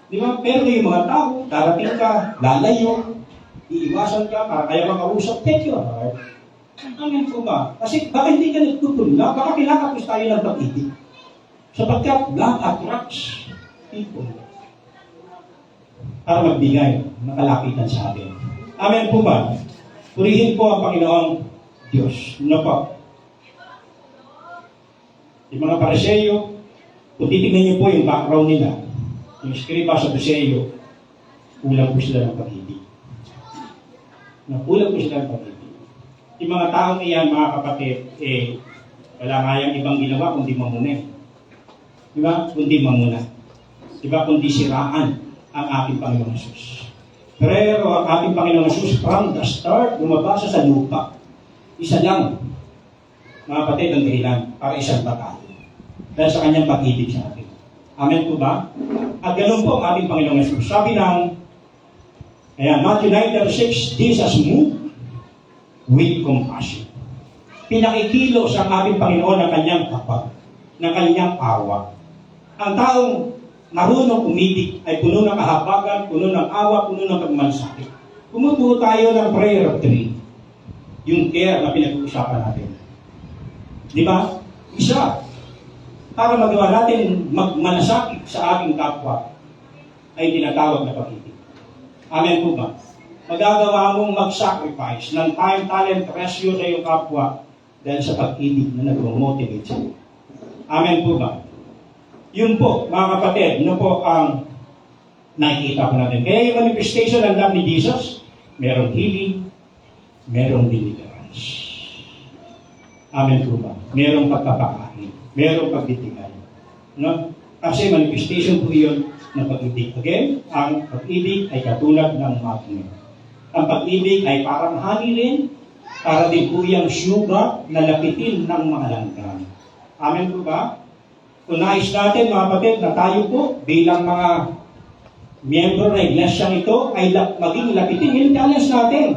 Di ba? Pero yung mga tao, darating ka, lalayo, iiwasan ka para kaya makausap, take your heart. Amen po ba? Kasi baka hindi ka nagtutulungan, baka kinakapos tayo ng pag-ibig. Sapagkat love attracts people para magbigay, makalapitan sa atin. Amen po ba? Purihin po ang Panginoong Diyos. Ano po? Yung mga Pariseyo, kung titignan niyo po yung background nila, yung skriba sa Pariseyo, kulang po sila ng pag-ibig. Kulang po sila ng pag-ibig. Yung mga taong iyan, mga kapatid, wala nga yung ibang ginawa kundi mamuna. Di ba? Kundi mamuna. Di ba? Kundi siraan ang ating Panginoong Jesus. Pero ang ating Panginoong Jesus, from the start, lumabas sa lupa. Isa lang, mga kapatid, ang dahilan para isang batalo. Dahil sa kanyang pag-ibig sa atin. Amen po ba? At ganun po ang ating Panginoong Jesus. Sabi ng Matthew 9:6, Jesus moved with compassion. Pinakikilos ang ating Panginoon ng kanyang kapag, ng kanyang awa. Ang taong marunong umibig ay puno ng kahabagan, puno ng awa, puno ng pagmalasakit. Pumutuo tayo ng prayer of three. Yung care na pinag-uusapan natin. Di ba? Isa, para magawa natin magmalasakit sa ating kapwa, ay tinatawag na pag-ibig. Amen po ba? Magagawa mong mag-sacrifice ng time, talent, treasure sa iyong kapwa dahil sa pag-ibig na nag-motivate sa iyo. Amen po ba? Yun po, mga kapatid, yun po ang nakikita po natin. Kaya yung manifestation ng love ni Jesus, merong healing, merong deliverance. Amen po ba? Merong pagkapakain, merong pagbibigay. No? Kasi manifestation po yun ng pag-ibig. Again, ang pag-ibig ay katulad ng magnet. Ang pag-ibig ay parang honey rin, para din po yung sugar na lapitin ng mga langgam. Amen po ba? Kung nais natin, mga kapatid, na tayo po bilang mga miyembro ng iglesyang ito ay maging lapitin. Yung challenge natin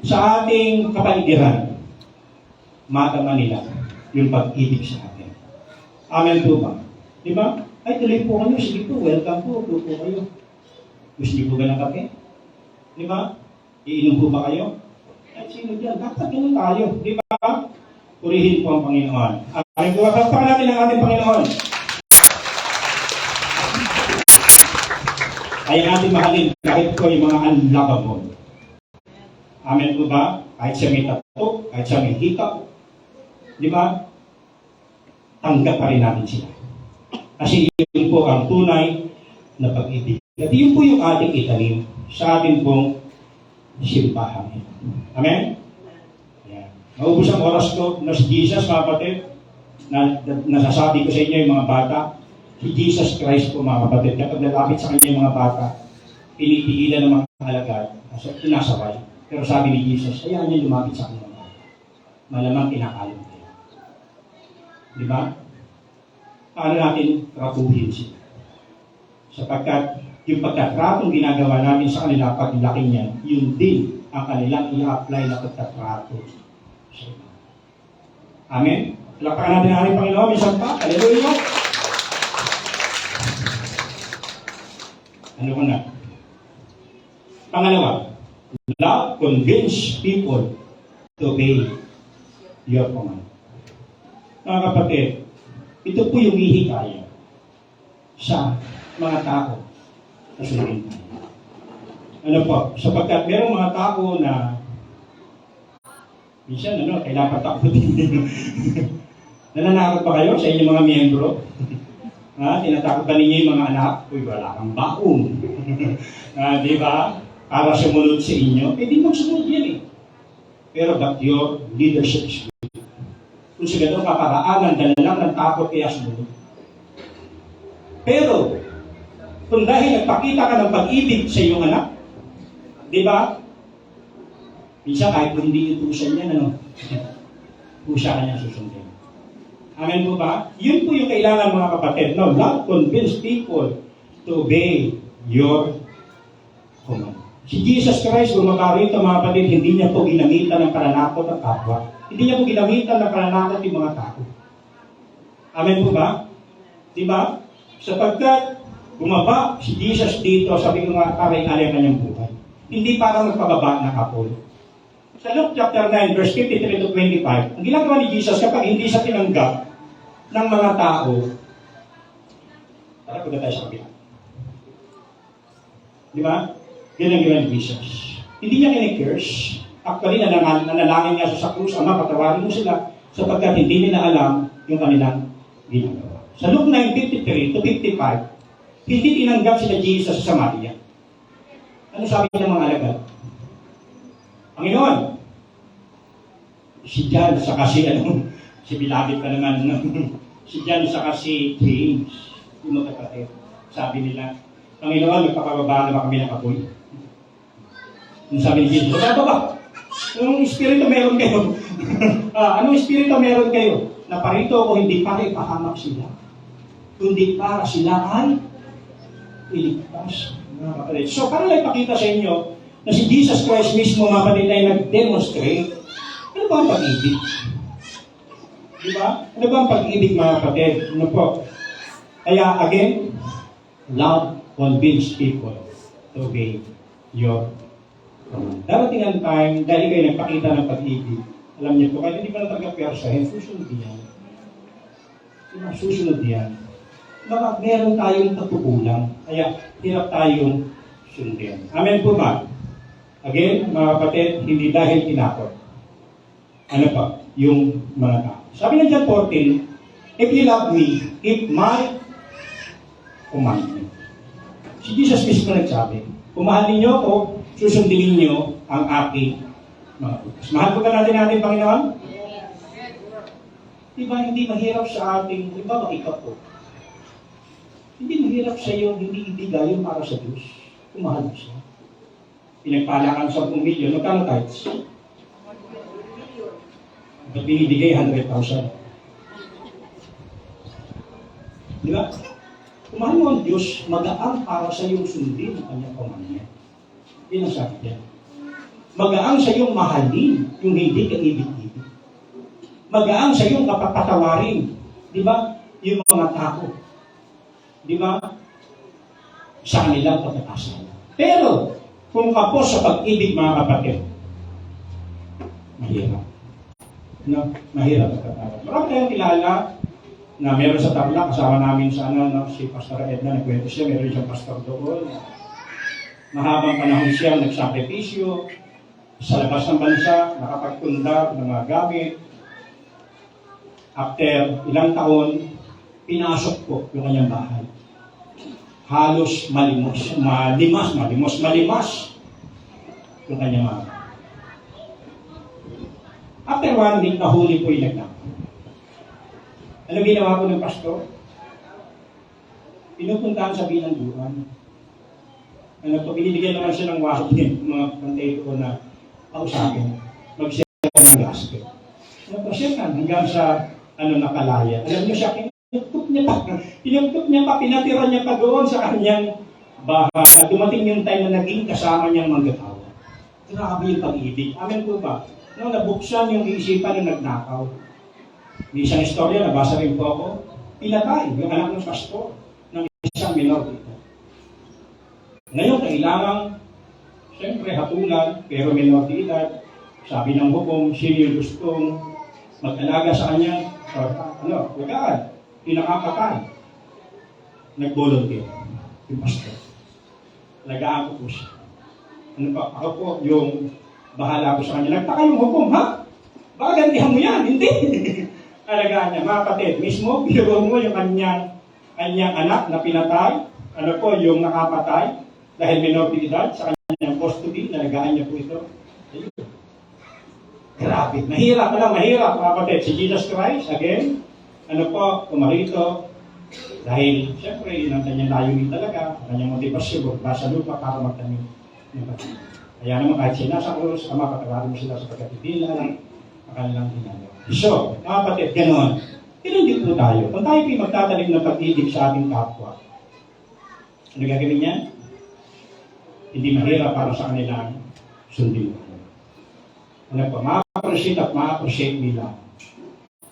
sa ating kapaligiran. Madama nila yung pag-ibig sa atin. Amen po ba? Di ba? Ay, tuloy po kayo. Sige po, welcome po. Tuloy po kayo. Gusto niyo po ba ng kape? Di ba? Iinom po ba kayo? Ay, sino dyan? Dapat ganun tayo. Di ba? Purihin po ang Panginoon. Amin po, kapag natin ang ating Panginoon. Ay natin mahalin kahit po yung mga unlovable. Amen po ba? Kahit siya may tato, kahit siya may hikaw. Di ba? Tanggap pa rin natin sila. Kasi yun po ang tunay na pag-ibig. At yun po yung ating itanim sa ating pong simbahan. Amen? Yan. Maubos ang oras ko na si Jesus, mga kapatid, na nasasabi ko sa inyo yung mga bata, si Jesus Christ po, mga kapatid, kapag nalapit sa kanya yung mga bata, pinipigilan ng mga alagad, pinasaway. Pero sabi ni Jesus, hayaan niya lumapit sa kanya. Malamang kinakalim niya. Di ba? Paano natin tratuhin sila? Sapagkat yung pagkatratong ginagawa natin sa kanila paglaki niyan, yun din ang kanilang i-apply na pagkatrato sa iba. Amen? Lapakan natin ang ating Panginoon. Minsan pa. Hallelujah! Ano ko na? Pangalawa, love convince people to obey your command. Mga kapatid, ito po yung hihikaya sa mga tao na sundin tayo. Ano po? Sapagkat merong mga tao na minsan, kailangan patakutin. Nananakot pa kayo sa inyong mga miyembro? Tinatakot ba ninyo yung mga anak? Uy, wala kang baon. Di ba? Para sumunod sa inyo. Di magsumunod yan eh. Pero but your leadership is good. Kung sa ganun kaparaanan, dala lang ng takot kaya sumunod. Pero, kung dahil nagpakita ka ng pag-ibig sa iyong anak, di ba? Minsan kahit hindi itusan niya, pusa ka niya susundin. Amen po ba? Yun po yung kailangan, mga kapatid. No, love convince people to obey your command. Si Jesus Christ, bumaba rito, mga kapatid, hindi niya po ginamitan ng pananakot ng kapwa. Hindi niya po ginamitan ng pananakot ng mga tao. Amen po ba? Di ba? Sapagkat Bumaba si Jesus dito, sabi ko nga, para inali ang kanyang buhay. Hindi para magpababa ng apol. Sa Luke chapter 9, verse 53 to 25, ang ginagawa ni Jesus kapag hindi siya tinanggap ng mga tao, tara, punta tayo sa kabila. Di ba? Yan ang ginawa ni Jesus. Hindi niya kine-curse. Actually, nanalangin niya sa krus, Ama, patawarin mo sila sapagkat hindi nila alam yung kanilang ginagawa. Sa Luke 9:53 to 55, hindi tinanggap sila Jesus sa Samaria. Ano sabi ng mga alagad? Panginoon, si John, saka si Bilabit pa naman, si John, saka si James, yung magkapatid. Sabi nila, Panginoon, magpapababa na ba kami ng apoy? Yung sabi ni Jesus, wala ba ba? Anong espiritu meron kayo? Anong espiritu meron kayo? Na parito ko hindi para ipahamak sila. Kundi para sila ay iligtas. So, para lang ipakita sa inyo na si Jesus Christ mismo, mga kapatid, ay nag-demonstrate. Ano ba ang pag-ibig? Di ba? Ano ba ang pag-ibig, mga kapatid? Ano po? Kaya, again, love convince people to obey your command. Darating ang time, dahil kayo nagpakita ng pag-ibig, alam niyo po, kahit hindi pa natanggap persahin, susunod yan. Susunod yan. Baka meron tayong katukulang, kaya hirap tayong sundin. Amen po ba? Again, mga kapatid, hindi dahil tinakot. Ano pa? Yung mga tao. Sabi ng John 14, if you love me, keep my commandment. Si Jesus mismo nagsabi, kung mahalin niyo ako, susundin niyo ang aking mga utos. Mahal po ka natin, Panginoon? Diba, hindi mahirap sa ating, diba, makikap po. Hindi mahirap sa iyo, hindi ibigay yung para sa Diyos. Kung mahal mo siya. Pinagpalakan sa 10 milyon, magkano tithes? Ba't binibigay 100,000? Di ba? Kung mahal mo ang Diyos, magaan para sa iyong sundin ang kanyang pamanya. Yan ang sabi niya. Magaan sa iyong mahalin yung hindi ka ibig-ibig. Magaan sa iyong kapapatawarin. Di ba? Yung mga tao. Di ba? Sa kanilang pagkakasala. Pero, kung kapos sa pag-ibig, mga kapatid, mahirap. No? Mahirap ang katawad. Marami tayong kilala na meron sa Tarlac, kasama namin sa si Pastor Edna, nagkwento siya, meron siyang pastor doon. Mahabang panahon siya, nagsakripisyo, sa labas ng bansa, nakapagtunda ng mga gamit. After ilang taon, pinasok ko yung kanyang bahay. Halos malimas yung kanyang bahay. After 1 week, nahuli po yung nagnakaw. Ano ginawa ko ng pastor? Pinupuntahan sa bilangguan. Ano po, binibigyan naman siya ng wahid, mga pantay ko na kausapin. Mag-share ng gasket. Ano po, share ka hanggang sa nakalaya. Alam niyo siya, pinagtup niya pa, pinatira niya pa doon sa kanyang bahay. At dumating yung time na naging kasama niyang manggagawa. Grabe yung pag-ibig. Amen po ba? No, nabuksan yung isipan ng nagnakaw. May isang istorya, nabasa rin po ako, pinatay yung anak ng pastor ng isang minor dito. Ngayon, kailangan, siyempre, hatulan, pero minor de edad. Sabi ng hukom, sino yung gustong mag-alaga sa kanya? Lagaan, pinakapatay. Nag-volunteer, yung pastor. Lagaan ko po siya. Ano pa, ako po, yung bahala ko sa kanya. Nagtaka yung hukom, ha? Baka gantihan mo yan, hindi. Alagaan niya, mga kapatid, mismo, biro mo yung kanyang anak na pinatay, yung nakapatay, dahil minor de edad, sa kanyang custody, nalagaan niya po ito. Ayun. Grabe, mahirap, mahirap, mga kapatid. Si Jesus Christ, again, pumarito, dahil, siyempre, yun ang kanyang layunin talaga, ang kanyang motivasyon, sa lupa para magtanim ng pagkain. Kaya naman kahit sila sa krus, Ama, patawarin mo sila sa pagkatibila ng kanilang ginagawa. So, mga kapatid, ganoon. Hindi po tayo. Kung tayo po'y magtatanim ng pag-ibig sa ating kapwa, ano gagawin niya? Hindi mahirap para sa kanilang sundin. Ano po, ma-appreciate at ma-appreciate nila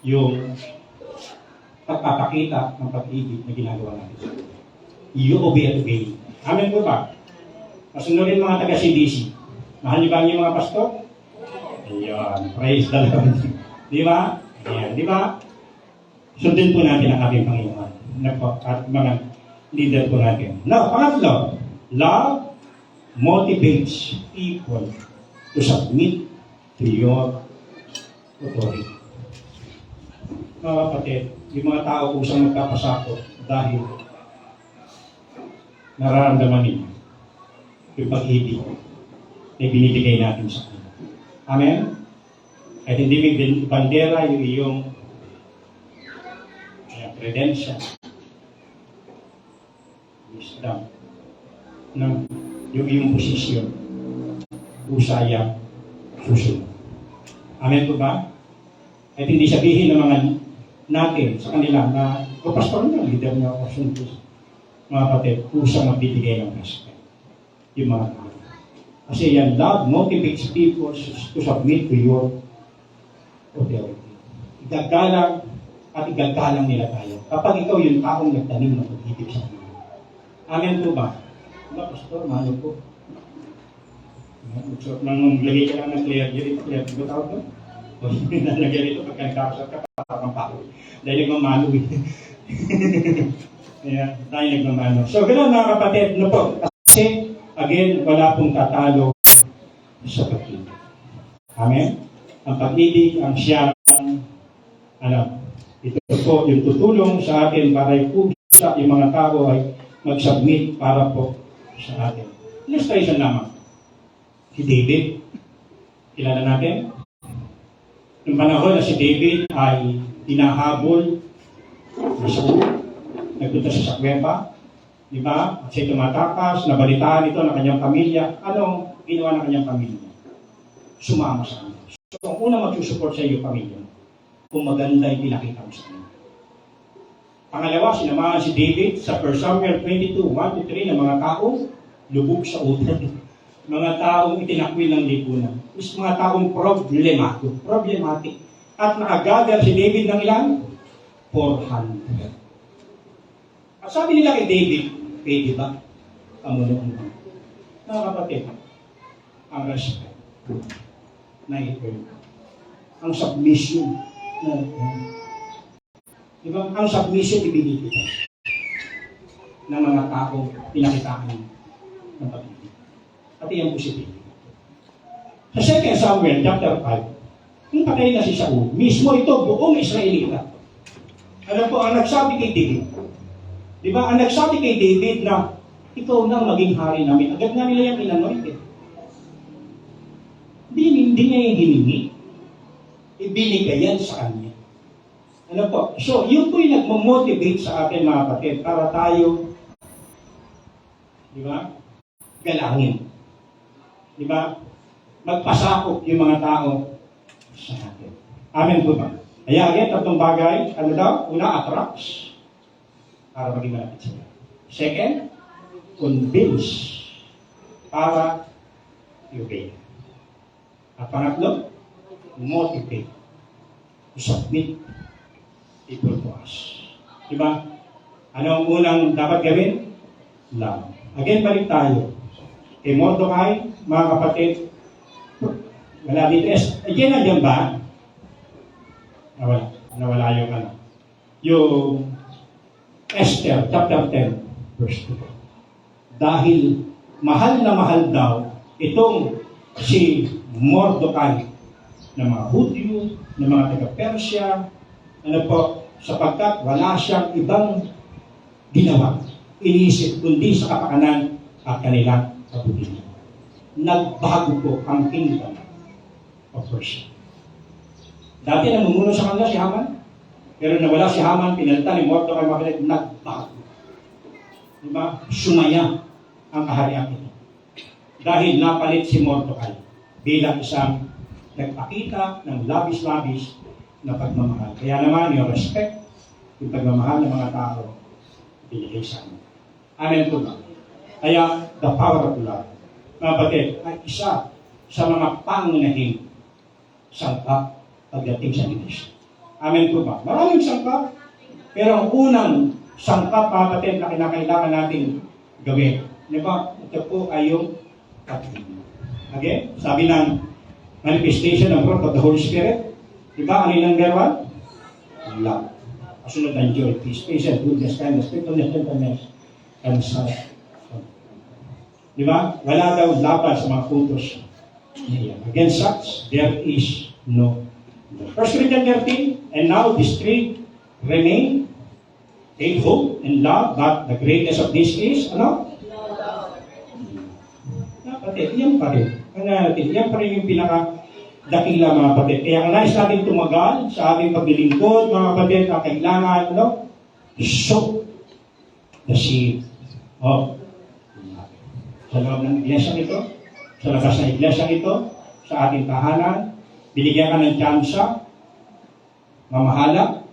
yung pagpapakita ng pag-ibig na ginagawa natin. you obey at obey. Amen po ba? Masunodin mga taga-CDC. Mahal niyo ba ang inyong mga pastor? Ayan, praise the Lord. Di ba? Ayan, di ba? Sundin po natin ang ating Panginoon. At mga leader po natin. Now, pangatlo, love motivates people to submit to your authority. Mga kapatid, yung mga tao kusang magkapasako dahil nararamdaman ninyo yung pag-ibig na binibigay natin sa kanila. Amen? At hindi may bandera yung iyong credential, wisdom, yung iyong posisyon, usaya, susunod. Amen po ba? At hindi sabihin ng mga natin sa kanila na pastor na, leader na ako, mga kapatid, kusang magbibigay ng respect. Yung mga tao. Kasi yan, love motivates people to submit to your authority. Igagalang at igagalang nila tayo. Kapag ikaw yung taong nagtanim ng pag-ibig sa kanila. Amen po ba? Diba, pastor, mahalo po. Nang lagay ka lang ng clear dito, ba tawag doon? O nalagyan dito, pagka nagkakasal ka, parang pako. Dahil nagmamalo eh. Kaya, tayo nagmamalo. So, ganoon mga kapatid, no po? Kasi, again, wala pong tatalo sa pag-ibig. Amen? Ang pag-ibig, ang siyang, ito po yung tutulong sa atin para ipusa yung mga tao ay mag-submit para po sa atin. Illustration lamang. Si David, kilala natin? Noong panahon na si David ay hinahabol ni Saul, nagpunta siya sa kuweba, di ba? At siya tumatakas, nabalitaan ito ng kanyang pamilya. Anong ginawa ng kanyang pamilya? Sumama sa kanya. So, ang unang magsusupport sa iyo pamilya, kung maganda yung pinakita mo sa kanya. Pangalawa, sinamahan si David sa 1 Samuel 22, 1-3 ng mga tao, lubog sa utan. Mga taong itinakwil ng lipunan. Is mga taong problematic. At nakagather si David ng ilan? 400. At sabi nila kay David, pwede ba? Pamunuan ba? Mga kapatid, ang respect na ito. Ang submission na ito. Diba? Ang submission ibinibigay ng mga taong pinakitaan ng pag-ibig. At iyan positive. Sa 2 Samuel chapter 5, nung patay na si Saul, mismo ito buong Israelita. Ano po, ang nagsabi kay David, di ba, ang nagsabi kay David na ikaw nang maging hari namin, agad nga nila yung inanoint eh. Hindi niya yung hiningi. Ibinigay yan sa kanya. Ano po? So, yun po yung nagmamotivate sa atin mga kapatid para tayo, di ba, galangin. Di ba? Magpasakop yung mga tao sa atin. Amen po ba? Kaya again, tatlong bagay, ano daw? Una, attracts. Para maging malapit sila. Second, convince. Para i-obey. At pangatlo, motivate. To submit people to us. Di ba? Ano ang unang dapat gawin? Love. Again, balik tayo. Kay Mordecai, mga kapatid, wala dito. Again, nandiyan ba? Nawala yung ano. Yung Esther, chapter 10, verse 2. Dahil mahal na mahal daw itong si Mordecai ng mga Hudyo, ng mga taga-Persya, ano po, sapagkat wala siyang ibang ginawa, inisip kundi sa kapakanan at kanilang kabutihan. Nagbago po ang kingdom of Persia. Dati namumuno sa kanila si Haman, pero nawala si Haman, pinalitan ni Mordecai Magalit, nagbago. Diba? Sumaya ang kaharian ito. Dahil napalit si Mordecai bilang isang nagpakita ng labis-labis na pagmamahal. Kaya naman yung respect, yung pagmamahal ng mga tao, binigay sa amin. Amen po ba? Kaya, the power of love, mga batid, ay isa sa mga pangunahing sangka pagdating sa Diyos. Amen po ba? Maraming sangka, pero ang unang sangkap, mga kapatid, na kinakailangan natin gawin. Di ba? Ito po ay yung pag-ibig. Okay? Sabi ng manifestation ng fruit of the Holy Spirit. Di ba? Ano yung number 1? Love. Kasunod ng joy, peace, patience, goodness, kindness, faithfulness, gentleness, and self. Di ba? Wala daw laban sa mga frutos. Against such, there is no law. 1 Corinthians 13, and now these three remain, faith, hope, and love, but the greatest of this is, ano? Kapatid, yan pa rin. Yan pa rin yung pinaka-dakila, mga kapatid. Kaya ang nais natin tumagal sa ating paglilingkod, mga kapatid, na kailangan, ano? Sow the seed of love. Sa loob ng iglesia ito, sa labas ng iglesia ito, sa ating tahanan, binigyan ka ng tsansa, mamahala,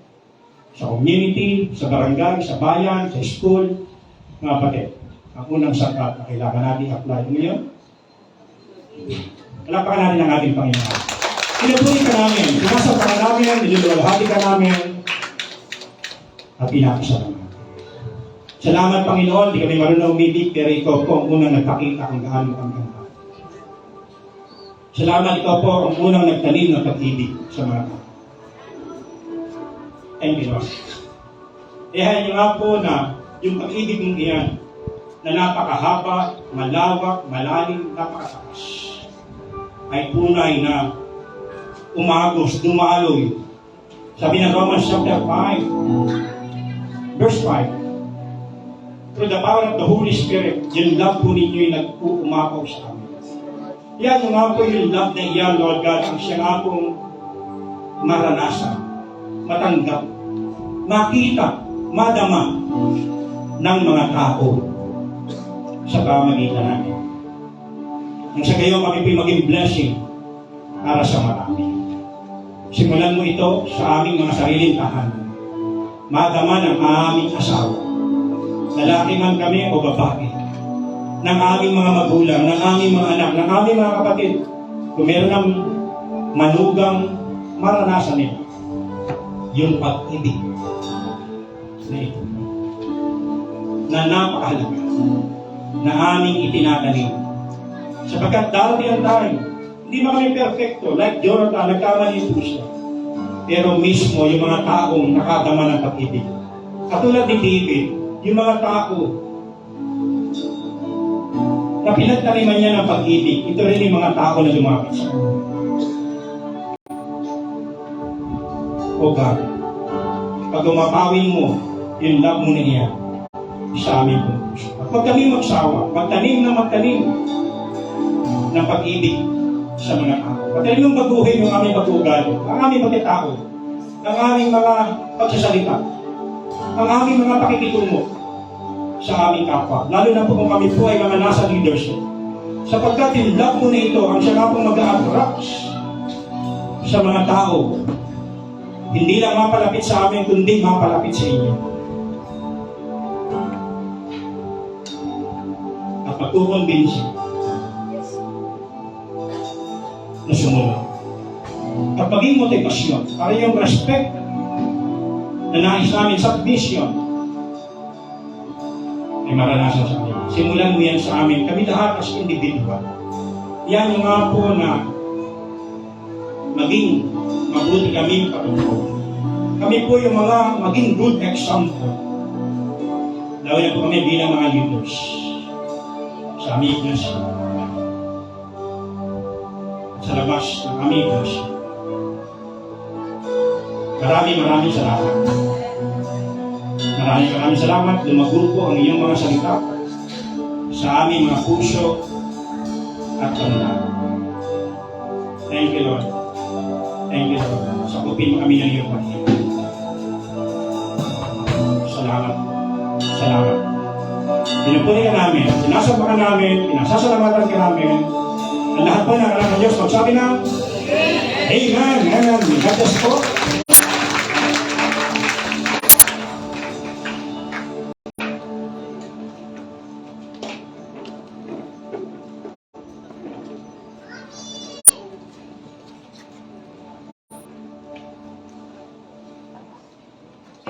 sa community, sa barangay, sa bayan, sa school, mga kapatid. Ang unang sapat na kailangan natin apply. Ano yun? Palapakan natin ang ating Panginoon. Pinupuri ka namin, pinasap ka namin, niluluwalhati ka namin, at pinakasalamat. Salamat, Panginoon, di kami marunong umibig, pero ikaw po ang unang nagpakita kung gaano kang ganda. Salamat, ikaw po ang unang nagtanim ng pag-ibig sa mga tao. Thank you, Lord. Kaya nyo nga po na yung pag-ibig mong iyan, na napakahaba, malawak, malalim, napakatakas, ay tunay na umagos, dumaloy. Sabi ng Romans chapter 5, verse 5, through the power of the Holy Spirit, yung love po ninyo yung nag-uumapaw sa amin. Yan yung nga po yung love na iyan, Lord God, ang siya nga pong maranasan, matanggap, makita, madama ng mga tao sa pamagitan namin. Nang sa gayon kami po maging blessing para sa marami. Simulan mo ito sa aming mga sariling tahanan. Madama ng aming asawa. Lalaki man kami o babae. Ng aming mga magulang, ng aming mga anak, ng aming mga kapatid. Kung meron ng manugang maranasan nila, yung pag-ibig na ito. Na napakahalaga. Na aming itinatanim. Sapagkat darating ang time, hindi ba kami perfecto, like Jonathan, nagkamali po siya. Pero mismo yung mga taong nakadama ng pag-ibig. Katulad ni David, yung mga tao na pinagtaniman niya ng pag-ibig, ito rin yung mga tao na lumapit sa kanya. O God, pag umapawin mo, yung love mo na iyan, sa amin po. Huwag kami magsawa, magtanim ng pag-ibig sa mga tao. Pagtanim ng baguhin yung aming pag-uugali, ang aming pagkatao, ang aming mga pagsasalita, ang aming mga pakikitungo sa aming kapwa. Lalo na po kung kami po ay mga nasa leadership. Sapagkat yung love mo na ito, ang siya nga pong mag-a-attract sa mga tao. Hindi lang mapalapit sa amin, kundi mapalapit sa inyo. At pagkukonvince na sumunod. At maging motivasyon para yung respect na nais namin sa vision ay maranasan sa amin. Simulan mo yan sa amin. Kami lahat as individual. Yan yung nga po na maging mabuti kami patutunan. Kami po yung mga maging good example. Lalo na po kami bilang mga leaders sa aming iglesia. Sa labas ng aming iglesia. Maraming salamat. Maraming salamat. Lumago po ang iyong mga salita sa aming mga puso at pananaw. Thank you, Lord. Thank you, Lord. Sakupin mo kami ng iyong pag-ibig. Salamat. Pinupuli ka namin, sinasamba ka namin, pinasasalamatan ka namin. Ang lahat po ng anak ng Diyos, magsabi na, Amen. Amen. God bless po.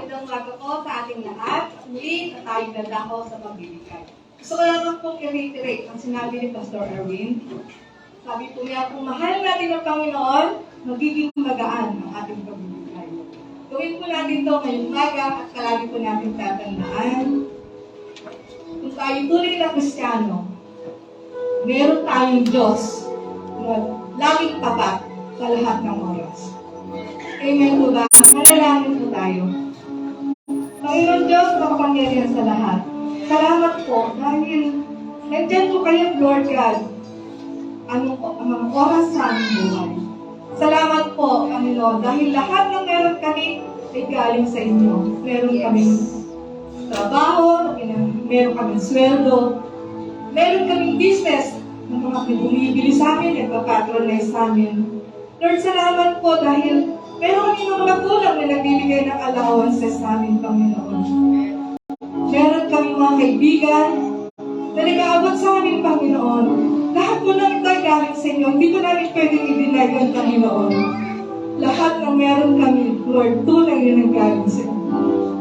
Magandang umaga po sa ating lahat. Muli na tayong dadako sa pagbibigay. Gusto ko lang pong i-reiterate ang sinabi ni Pastor Erwin. Sabi po niya, kung mahal natin ang Panginoon, magiging magaan ang ating pagbibigay. Gawin po natin ito ngayong umaga at palagi po natin tatandaan. Kung tayo tunay na Kristiyano, meron tayong Diyos na laging tapat sa lahat ng oras. Amen po ba? Manalangin po tayo. Panginoon Diyos, makapangyarihan sa lahat. Salamat po dahil nandyan po kayo, Lord God, ang mga oras sa aming buhay. Salamat po, Panginoon, dahil lahat ng meron kami ay galing sa inyo. Meron kaming trabaho, meron kaming sweldo, meron kaming business na mga bumibili sa amin, nagpapatronize sa amin. Lord, salamat po dahil meron kami mga magulang na nagbibigay ng allowances sa amin, Panginoon. Meron kami mga kaibigan na nag-aabot sa amin, Panginoon. Lahat po namin tayo galing sa inyo. Hindi ko namin pwedeng i-deny yun, Panginoon. Lahat ng meron kami, Lord, tunay na nanggaling sa inyo.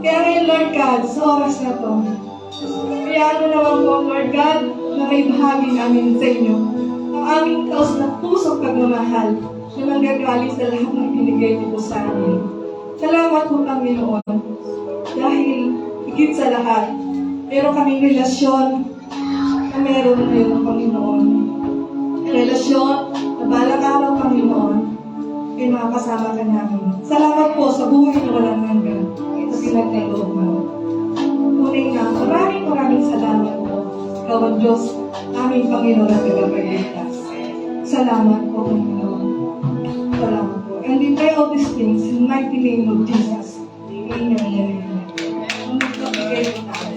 Kaya ngayon, Lord God, sa oras na to, kaya ano naman po, Lord God, na may bahagi namin sa inyo, ang aming taos na pusong pagmamahal na nanggagaling sa lahat ng binigay niyo po sa amin. Salamat po, Panginoon, dahil higit sa lahat, meron kaming relasyon na meron kayo, Panginoon. Relasyon na balang araw, Panginoon, ay makakasama ka namin. Salamat po sa buhay na walang hanggan sa pinagkaloob mo. Tunay na, maraming salamat po. Ikaw ang Diyos, aming Panginoon at tagapagligtas. Salamat po, Panginoon. Salamat po. And we pray all these things in the mighty name of Jesus. Amen. Amen. Ang magbigay po tayo.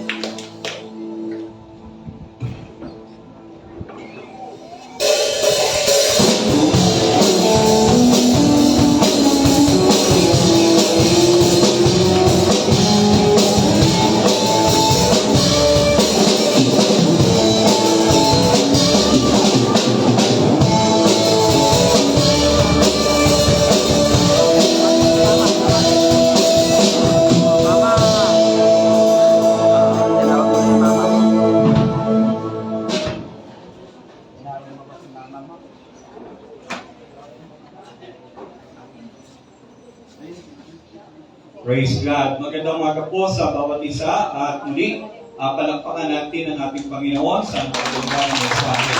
Praise God. Magandang umaga po sa bawat isa at muli, palakpakan natin ang ating Panginoon sa magandang mensahe.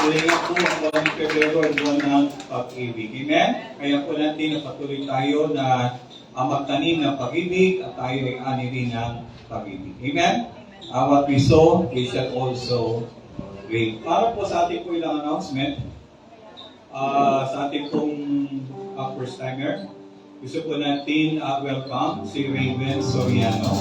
Muli nga po ang buwan ng Pebrero ay buwan ng pag-ibig. Amen? Kaya po natin na patuloy tayo na magtanim ng pag-ibig at tayo ay ani rin ng pag-ibig. Amen? What we sow, we shall also reap. Para po sa ating po ilang announcement, sa ating pong first timer, gusto po natin welcome si Raven Soriano.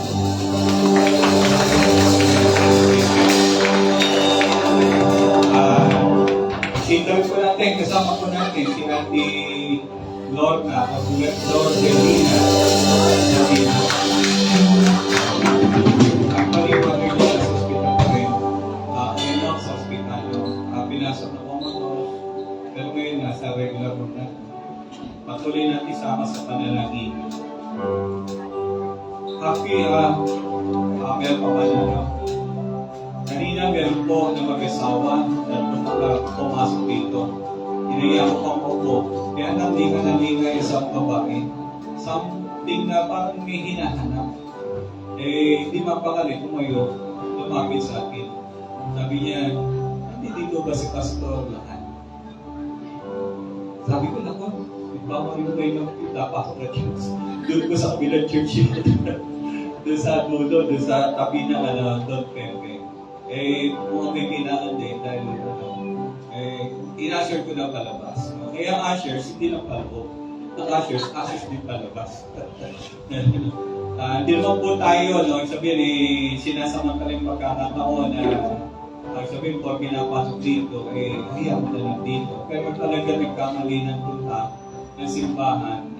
Sindoy po natin, kasama po natin si Auntie Lorna at Lordelina. Actually, pag-ibig nila sa hospital pa rin. Ngayon sa hospital, pinasok na comatose. Pero ngayon nasa regular room na. Patuloy natin isama sa panalangin. Happy meron pa man na. Kanina meron po na mag-asawa na pumasok dito. Inaya ko pang upo. Kaya nalinga isang babae. Something na parang may hinahanap. Hindi mapakali, tumayo, lumapit sa akin. Sabi niya, hindi dito ba si Pastor lahat? Sabi ko, naku, bawal yung kayo ng pinapasok na church. Doon ko sa kabilang church yun. Doon sa dulo, doon sa tabi ng Don Pepe. Kung may kailangan din dahil in-assure ko na palabas. Kaya ang ushers, hindi lang palabas. Ang ushers din palabas. Hindi naman po tayo, no? Sabihin, sinasamantala yung pagkakataon na sabihin po, pinapasok dito, hayaan mo na lang dito. Pero talaga nagkamali ng punta ng simbahan,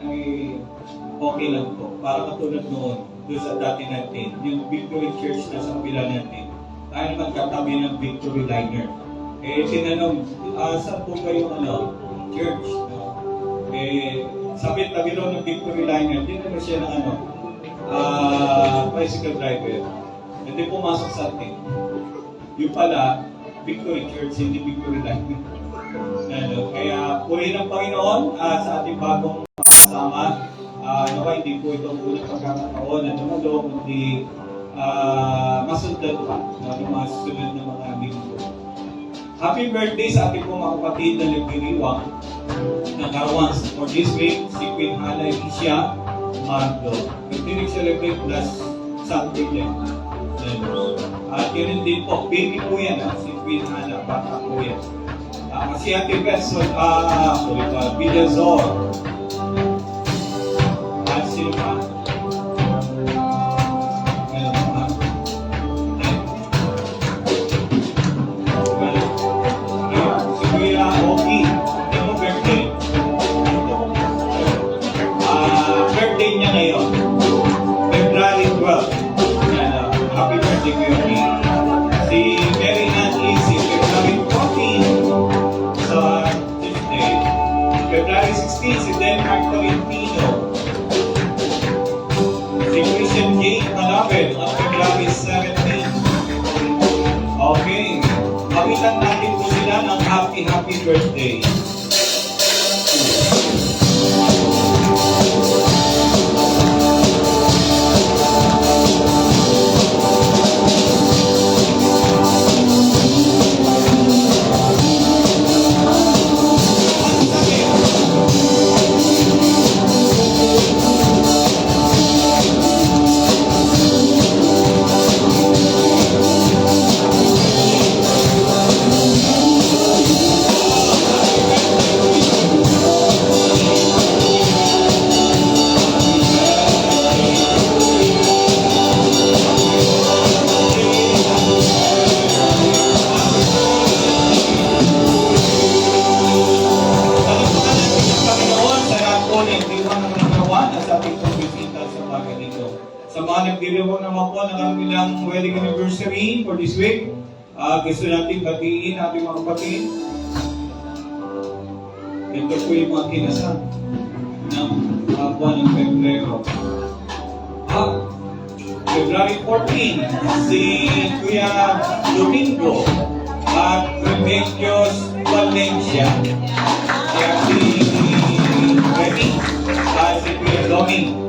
okay lang po. Para katulad noon, doon sa dati natin, yung Victory Church na sa kapila natin, tayo naman katabi ng Victory Liner. Tinanong, saan po ba yung church? Sabi tabi raw ng Victory Liner, tinanong siya ng tricycle driver, hindi pumasok sa atin. Yung pala, Victory Church, hindi Victory Life. Kaya purihin ang Panginoon sa ating bagong kasama. Nawa, hindi po itong unang pagkakataon na tumulong, kundi masundan pa ng mga susunod na mga linggo. Happy birthday sa ating pong mga kapatid na nagdiriwang na karawans for this week, si Queen Hana Alicia Mardo. Nagdirig-celebrate plus Sunday din. At yun din po, baby po yan, si Queen Hana, bata po yan. Si Ate Benson, Villazor. At sino pa? Meron pa. Si Kuya Oki, hindi mo birthday. Birthday niya ngayon, February 12. Happy birthday, Kuya Oki. Si Mary Ann Easy, February 14. Sa Tuesday. February 16, si Denmark Tolentino. Si Christian J. Malabel, on February 17. Okay. Pawisan natin po sila ng happy birthday. Sa mga nagdiriwang naman po ng kanilang wedding anniversary for this week, gusto natin batiin ating mga kapatid. Ito po yung mga kinasal ng buwan ng Pebrero. February 14, si Kuya Domingo at Remedios Valencia. Kaya si Remy at si Kuya Domingo.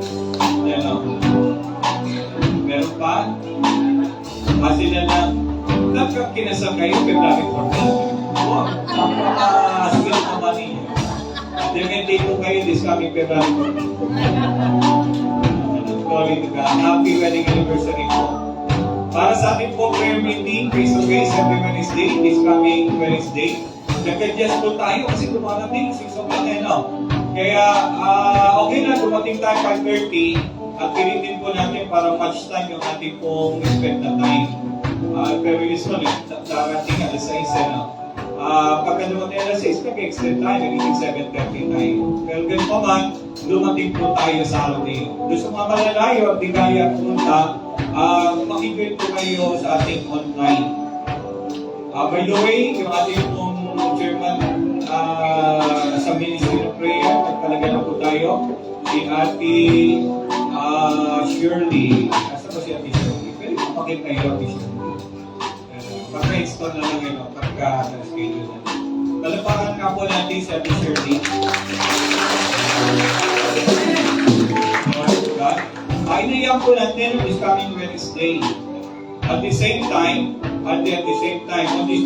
Meron pa? Kasi na lang, nagkakinasal kayo February 14. Wow, napaka-sweet naman ninyo. Depende po kayo this coming February 14. Glory to God. Happy wedding anniversary po. Para sa ating po prayer meeting, face to face every Wednesday, this coming Wednesday. Nag-adjust po tayo kasi dumarating 6 o'clock Kaya okay na, dumating tayo 5:30. At pilitin po natin para match time yung ating pong expect na time. Pero usually, darating alas 6 pagka dumating alas 6, nag-extend tayo, nagiging 7:30 tayo. Pero ganun pa man, dumating po tayo sa araw na yun. Gusto mga malalayo at di kaya pumunta, makikita po kayo sa ating online. By the way, yung ating pong chairman sa Ministry of Prayer, nagpalaga na po tayo. Si Ate Shirley. Asa ba si Ate Shirley? Pwede mo makita kayo Ate Shirley. Pagka-install na lang yun, pagka-schedule na. Talapakan nga po natin si Ate Shirley. Inayang po natin this coming Wednesday. At the same time, on this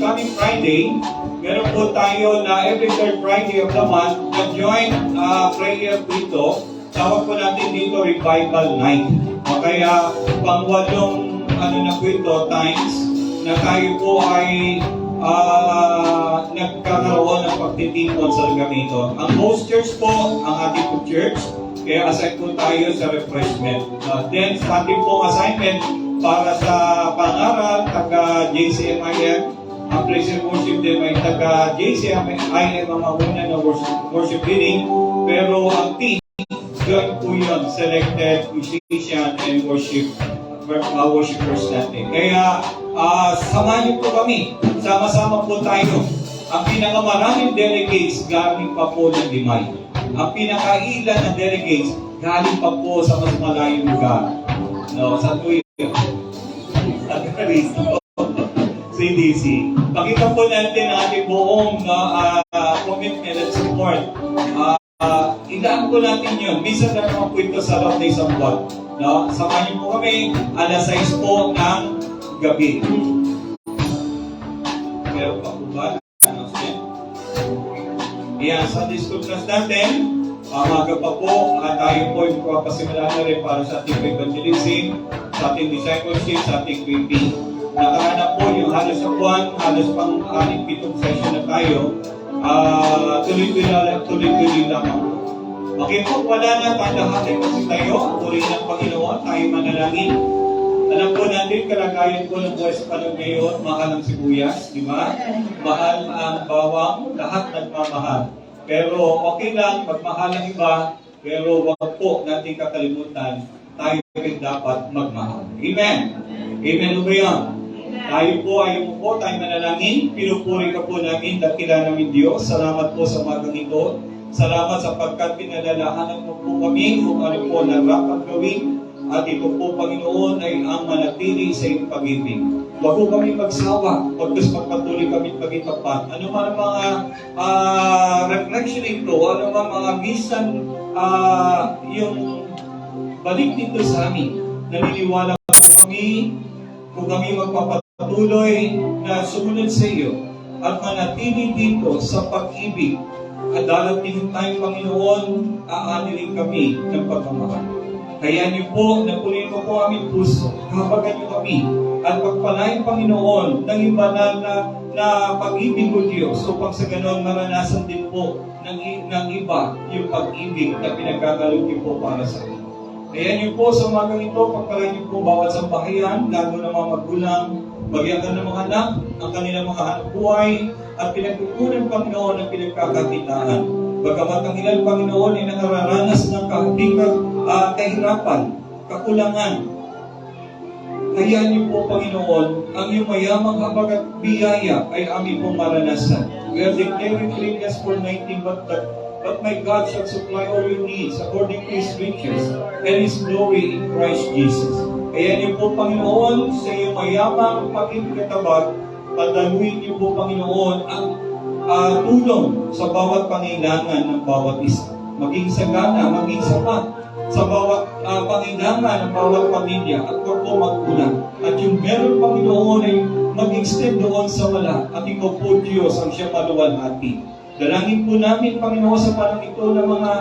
coming Friday, meron po tayo na every third Friday of the month na joint prayer dito. Tawag po natin dito Revival Night. O kaya pang-walong na po ito, times na tayo po ay nagkakaroon ng pagtitipon sa lugar nito. Ang host church po, ang ating po church, kaya assign po tayo sa refreshment. Then sa ating pong assignment para sa pangaral, taga-JCMIM, ang praise and worship din may taga-JCMIM ang mauna na worship leading, pero ang team, yun po yun, selected musician and worshipers natin. Kaya, samahan niyo po kami. Sama-sama po tayo. Ang pinakamaraming delegates galing pa po ng Limay. ang pinakailan na delegates galing pa po sa mas malayong lugar. No, sa tuyo. Sa Cristo. CDC. Pakita po natin ang ating buong commitment at support. Ilaan po natin yun. Minsan na naman po ito sa loob na isang buwan. No? Samahan niyo po kami, alas 6 po ng gabi. Meron pa po ba? Yan, Sunday School class natin. Maga pa po, tayo po yung papasimula na rin para sa ating evangelism, sa ating discipleship, sa ating baby. Nakahanap po yung halos sa buwan, halos pang 6-7 session na tayo. Tuloy-tuloy lamang. Okay po, wala na tayo lahat kasi tayo, puri ng Panginoon, tayo manalangin. Alam po natin, kalagayan po ng buhay sa panahon ngayon, mahal ang sibuyas, di ba? Mahal ang bawang, lahat nagmamahal. Pero okay lang, magmahal ang iba, pero wag po natin kakalimutan, tayo rin dapat magmahal. Amen? Amen po yan. Tayo po, ayaw po, tayo manalangin. Pinupuri ka po namin, dakila namin Diyos. Salamat po sa magang ito. Salamat sapagkat pinalalahanan mo po kami kung ano po na dapat gawin. At ito po, Panginoon, ay ang manatili sa iyong pag-ibig. Huwag po kami magsawa, pagkas magpatuloy kami pag-itapat. Ano man ang mga reflection ito, ano man mga minsan yung balik dito sa amin. Naniniwala kami kung kami magpapatuloy na sumunod sa iyo at manatili dito sa pag-ibig. At darating tayo, Panginoon, aanilin kami ng pagmamahal. Kaya niyo po, napunin mo po aming puso, habagan niyo kami, at pagpalain, Panginoon, ng iba na pag-ibig mo, Diyos, upang sa ganon maranasan din po ng iba yung pag-ibig na pinagkakalog niyo po para sa inyo. Kaya niyo po, sa umagang ito, pagpalain niyo po bawat sambahayan, lalo ng mga magulang, magyagan ng mga anak, ang kanilang mga hanapbuhay, at pinagkukunan, Panginoon, ang pinagkakakitaan. Bagamat ang ilan, Panginoon, ay nakararanas ng kahirapan, kakulangan. Hayaan niyo po, Panginoon, ang iyong mayamang habag at biyaya ay aming pong maranasan. We are declaring Philippians 4:19, but my God shall supply all your needs according to His riches and His glory in Christ Jesus. Hayaan niyo po, Panginoon, sa iyong mayamang pag-ibig at habag, padaluin niyo po, Panginoon, ang tulong sa bawat pangailangan ng bawat isa. Maging sagana, maging sapat sa bawat pangailangan ng bawat pamilya at huwag po magkulang. At yung meron, Panginoon, ay mag-extend doon sa wala. At ikaw po, Diyos, ang siya maluwalhati. Dalangin po namin, Panginoon, sa panang ito ng mga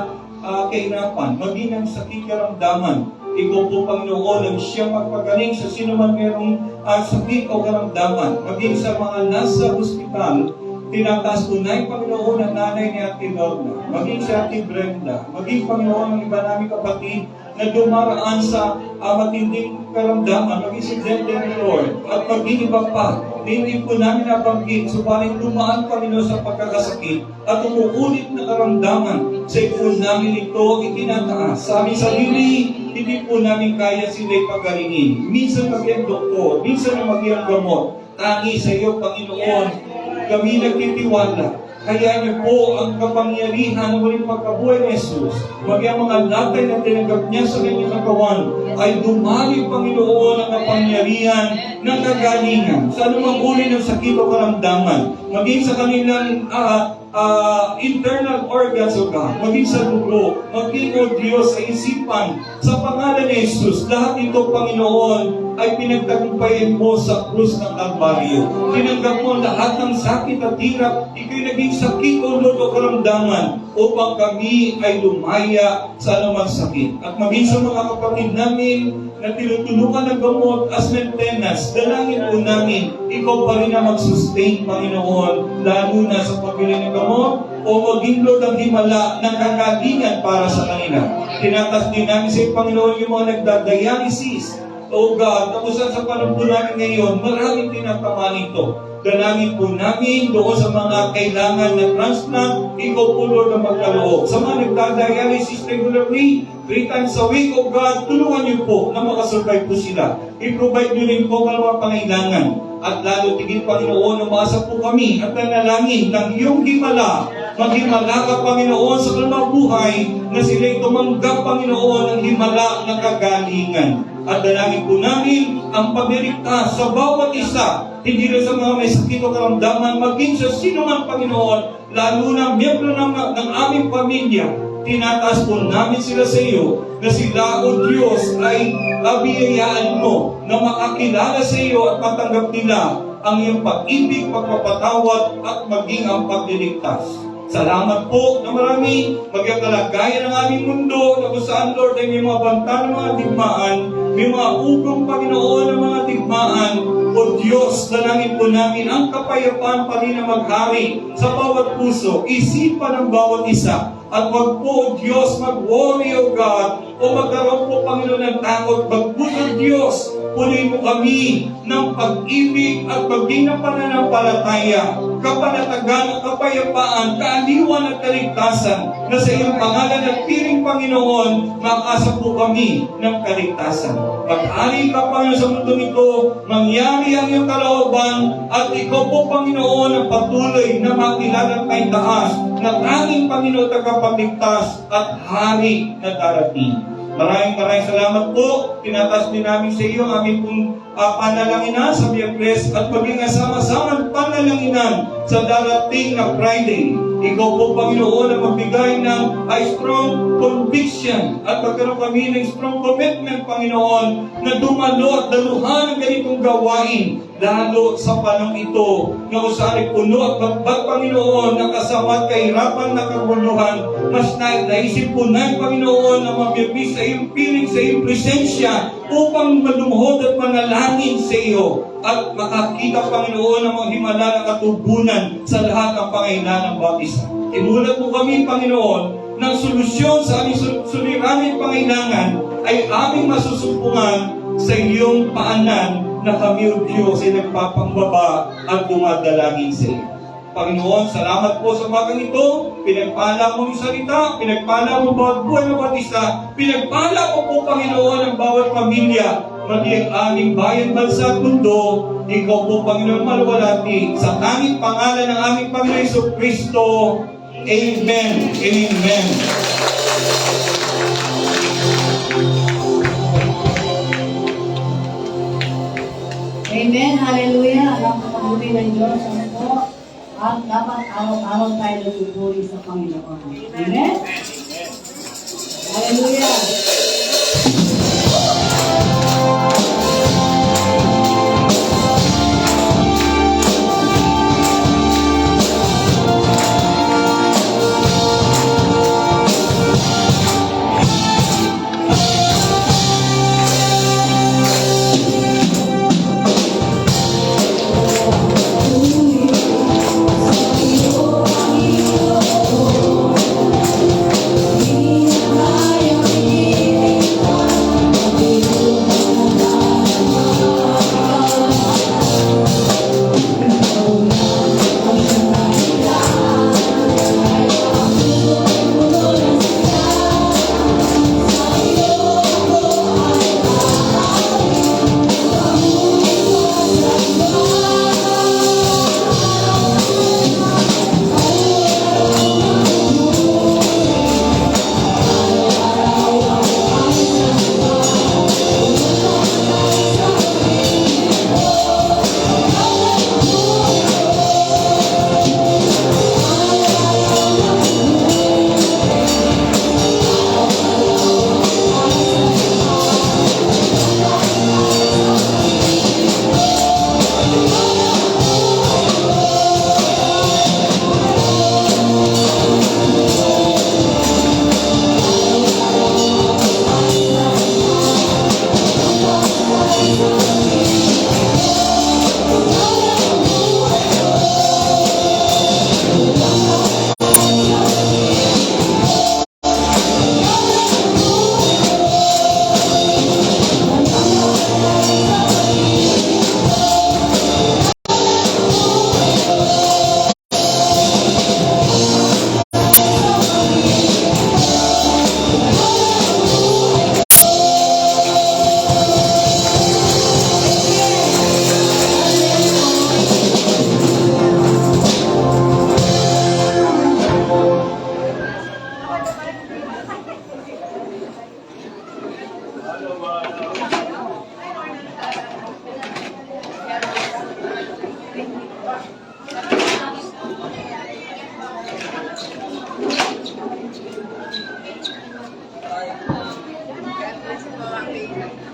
kahirapan, maging ang sakit karamdaman. Ikaw po, Panginoon, ang siya magpagaling sa sino man merong sakit o karamdaman. Maging sa mga nasa ospital, tinataas po na yung Panginoon ang nanay ni Ate Lorna, maging si Ate Brenda, maging Panginoon ang iba namin kapatid na dumaraan sa matinding karamdaman, maging si Denton Lord, at maging iba pa. Hindi po namin nabanggit, subalit dumaan, Panginoon, sa pagkakasakit at umuulit na karamdaman. Sa po namin ito itinataas. Sa aming sarili, hindi po namin kaya sila'y pagalingin. Minsan maging doktor, minsan na maging gamot. Tangi sa iyo, Panginoon, kami nagtitiwala. Kaya niyo po ang kapangyarihan ng muling pagkabuhay ni Jesus. Magyang mga latay na tinanggap niya sa kanyang katawan ay dumali, Panginoon, ang kapangyarihan ng kagalingan sa anumang uri ng sakit o karamdaman. Maging sa kanilang internal organs, O God, maging sa dugo, maging, O Diyos, sa isipan, sa pangalan ni Jesus, lahat ito, Panginoon, ay pinagtagumpayan mo sa krus ng Kalbaryo. Tinanggap mo lahat ng sakit at hirap, ikaw'y naging sakit o lolo o karamdaman, upang kami ay lumaya sa anumang sakit. At maging sa mga kapatid namin na tinutulungan ng gamot as maintenance, dalangin po namin, ikaw pa rin na mag-sustain, Panginoon, lalo na sa pabili ng gamot, o maging Lord ang himala ng kagalingan para sa kanila. Tinatas din namin sa Panginoon yung mga nagdadialysis. O God, kung saan sa panahon namin ngayon, maraming tinatamaan ito. Dalangin po namin doon sa mga kailangan ng transplant, ikaw po Lord ang magkaloob. Sa mga nagdadialysis regularly, 3 times a week, O God, tulungan niyo po na makasurvive po sila. I-provide niyo rin po ang mga pangailangan. At lalo tigil, Panginoon, umasa po kami at nanalangin ng iyong himala Maghimala ka, Panginoon, sa kanilang buhay na sila'y tumanggap, Panginoon, ng himala na kagalingan. At dalangin po namin ang pagdirikta sa bawat isa, hindi rin sa mga may sakit o karamdaman, maging sa sino man, Panginoon, lalo na miyembro ng aming pamilya. Tinataas po namin sila sa iyo na sila, O Diyos, ay abiyayaan mo na makakilala sa iyo at matanggap nila ang iyong pag-ibig, pagpapatawad at maging ang pagliligtas. Salamat po na marami magkakalagayan ng aming mundo na kung saan, Lord, ay may mga banta ng mga digmaan, may mga ugong, Panginoon, ng mga digmaan. O Diyos, dalangin po namin ang kapayapaan pa rin na maghari sa bawat puso, isipan ng bawat isa. At wag po, O Diyos, mag-worry, O God, o magkaroon po, Panginoon, ng takot. Bagpus, O Diyos, punin mo kami ng pag-ibig at maging ng pananampalataya, kapanatagan at kapayapaan, kaaliwan at kaligtasan, na sa iyong pangalan at piring, Panginoon, makasa po kami ng kaligtasan. Pag-ari ka, Panginoon, sa mundo ito, mangyari ang iyong kalooban, at ikaw po, Panginoon, ang patuloy na makilala kay taas, na tanging Panginoon tagapagligtas at hari na darating. Maraming salamat po. Tinataas din namin sa iyo ang aming pong panalanginan sa Miyerkules at maging sama-samang panalanginan sa darating na Friday. Ikaw po, Panginoon, ang magbigay ng strong conviction at magkaroon kami ng strong commitment, Panginoon, na dumalo at daluhan ang ganitong gawain, lalo sa panahon ito na usari puno at bagbat, Panginoon, na kasama at kahirapan na kaguluhan. Mas naisip po na, Panginoon, na mabibig sa iyong piling, sa iyong presensya upang malumuhod at manalangin sa iyo at makakita, Panginoon, ng mga himala na katubunan sa lahat ng pangailangan ng bawat isa. Imulat mo kami, Panginoon, ng solusyon sa aming suliraning pangailangan ay aming masusumpungan sa iyong paanan na kami, O Diyos, ay nagpapangbaba at dumadalangin sa iyo. Panginoon, salamat po sa bagang ito. Pinagpala mo yung salita, pinagpala mo bawat buhay ng bawat isa, pinagpala mo po, Panginoon, ang bawat pamilya, maging aming bayan, bansa at mundo. Ikaw po, Panginoon, maluwalhati sa tanging pangalan ng aming Panginoon Jesucristo. Amen. Amen. Amen. Hallelujah. Alam ko mabuti ng Diyos. Ano po? At dapat araw-araw tayo nagpupuri sa Panginoon. Amen. Hallelujah.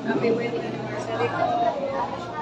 Happy wedding anniversary po.